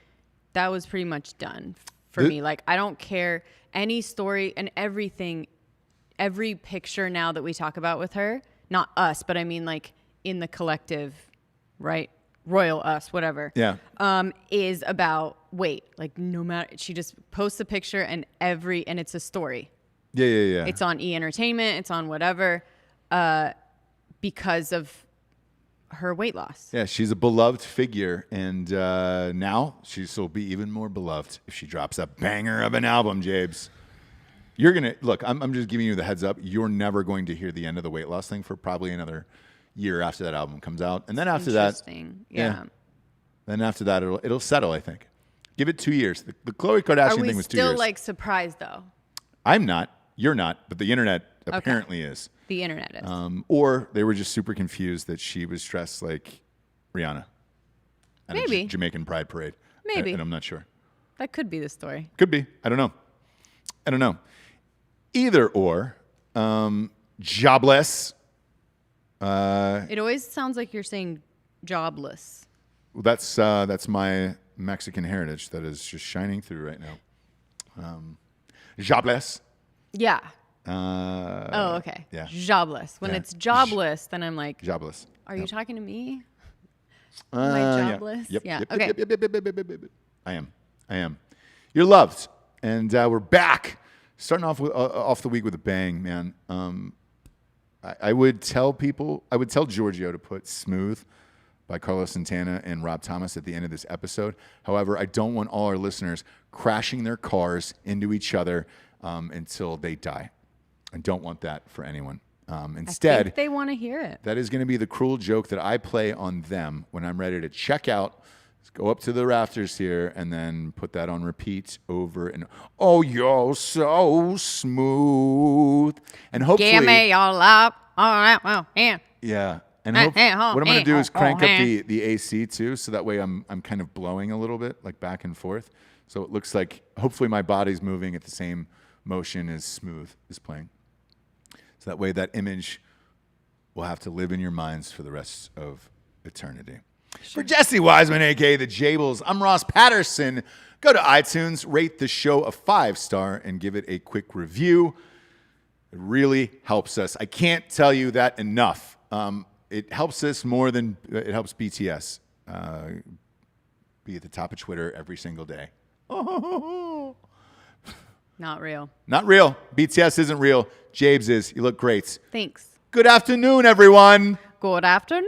that was pretty much done for me. Like, I don't care any story and everything, every picture now that we talk about with her, not us, but I mean like in the collective, right? Royal us, whatever. Yeah. Is about weight. Like, no matter, she just posts a picture and it's a story. Yeah. It's on E! Entertainment. It's on whatever, because of her weight loss. Yeah, she's a beloved figure, and now she'll be even more beloved if she drops a banger of an album, Jabes. You're going to, look, I'm just giving you the heads up. You're never going to hear the end of the weight loss thing for probably another year after that album comes out. And then after that, yeah. Then after that, it'll settle, I think. Give it 2 years. The Khloe Kardashian thing was 2 years. Are we still like surprised though? I'm not. You're not. But the internet apparently is. The internet is. Or they were just super confused that she was dressed like Rihanna at a Jamaican Pride Parade. Maybe. And I'm not sure. That could be the story. Could be. I don't know. I don't know. Either or. Jobless. It always sounds like you're saying jobless. That's my Mexican heritage that is just shining through right now. Jobless. Yeah. Okay. Yeah. Jobless. When it's jobless, then I'm like, jobless. Are you talking to me? Am Yeah. I jobless? Yep. Yeah. Yep, Okay. yep. I am. You're loved, and we're back. Starting off the week with a bang, man. I would tell Giorgio to put "Smooth" by Carlos Santana and Rob Thomas at the end of this episode. However, I don't want all our listeners crashing their cars into each other until they die. I don't want that for anyone. Instead, I think they want to hear it. that is going to be the cruel joke that I play on them when I'm ready to check out. Let's go up to the rafters here and then put that on repeat over and oh, you're so smooth. And hopefully, give me your love. Yeah. yeah. And what I'm going to do is crank up the AC too, so that way I'm kind of blowing a little bit, like back and forth. So it looks like hopefully my body's moving at the same motion as Smooth is playing. So that way that image will have to live in your minds for the rest of eternity. Sure. For Jessie Wiseman, a.k.a. the Jables, I'm Ross Patterson. Go to iTunes, rate the show a 5-star, and give it a quick review. It really helps us. I can't tell you that enough. It helps us more than it helps BTS be at the top of Twitter every single day. Not real. Not real. BTS isn't real. Jabes is. You look great. Thanks. Good afternoon, everyone. Good afternoon.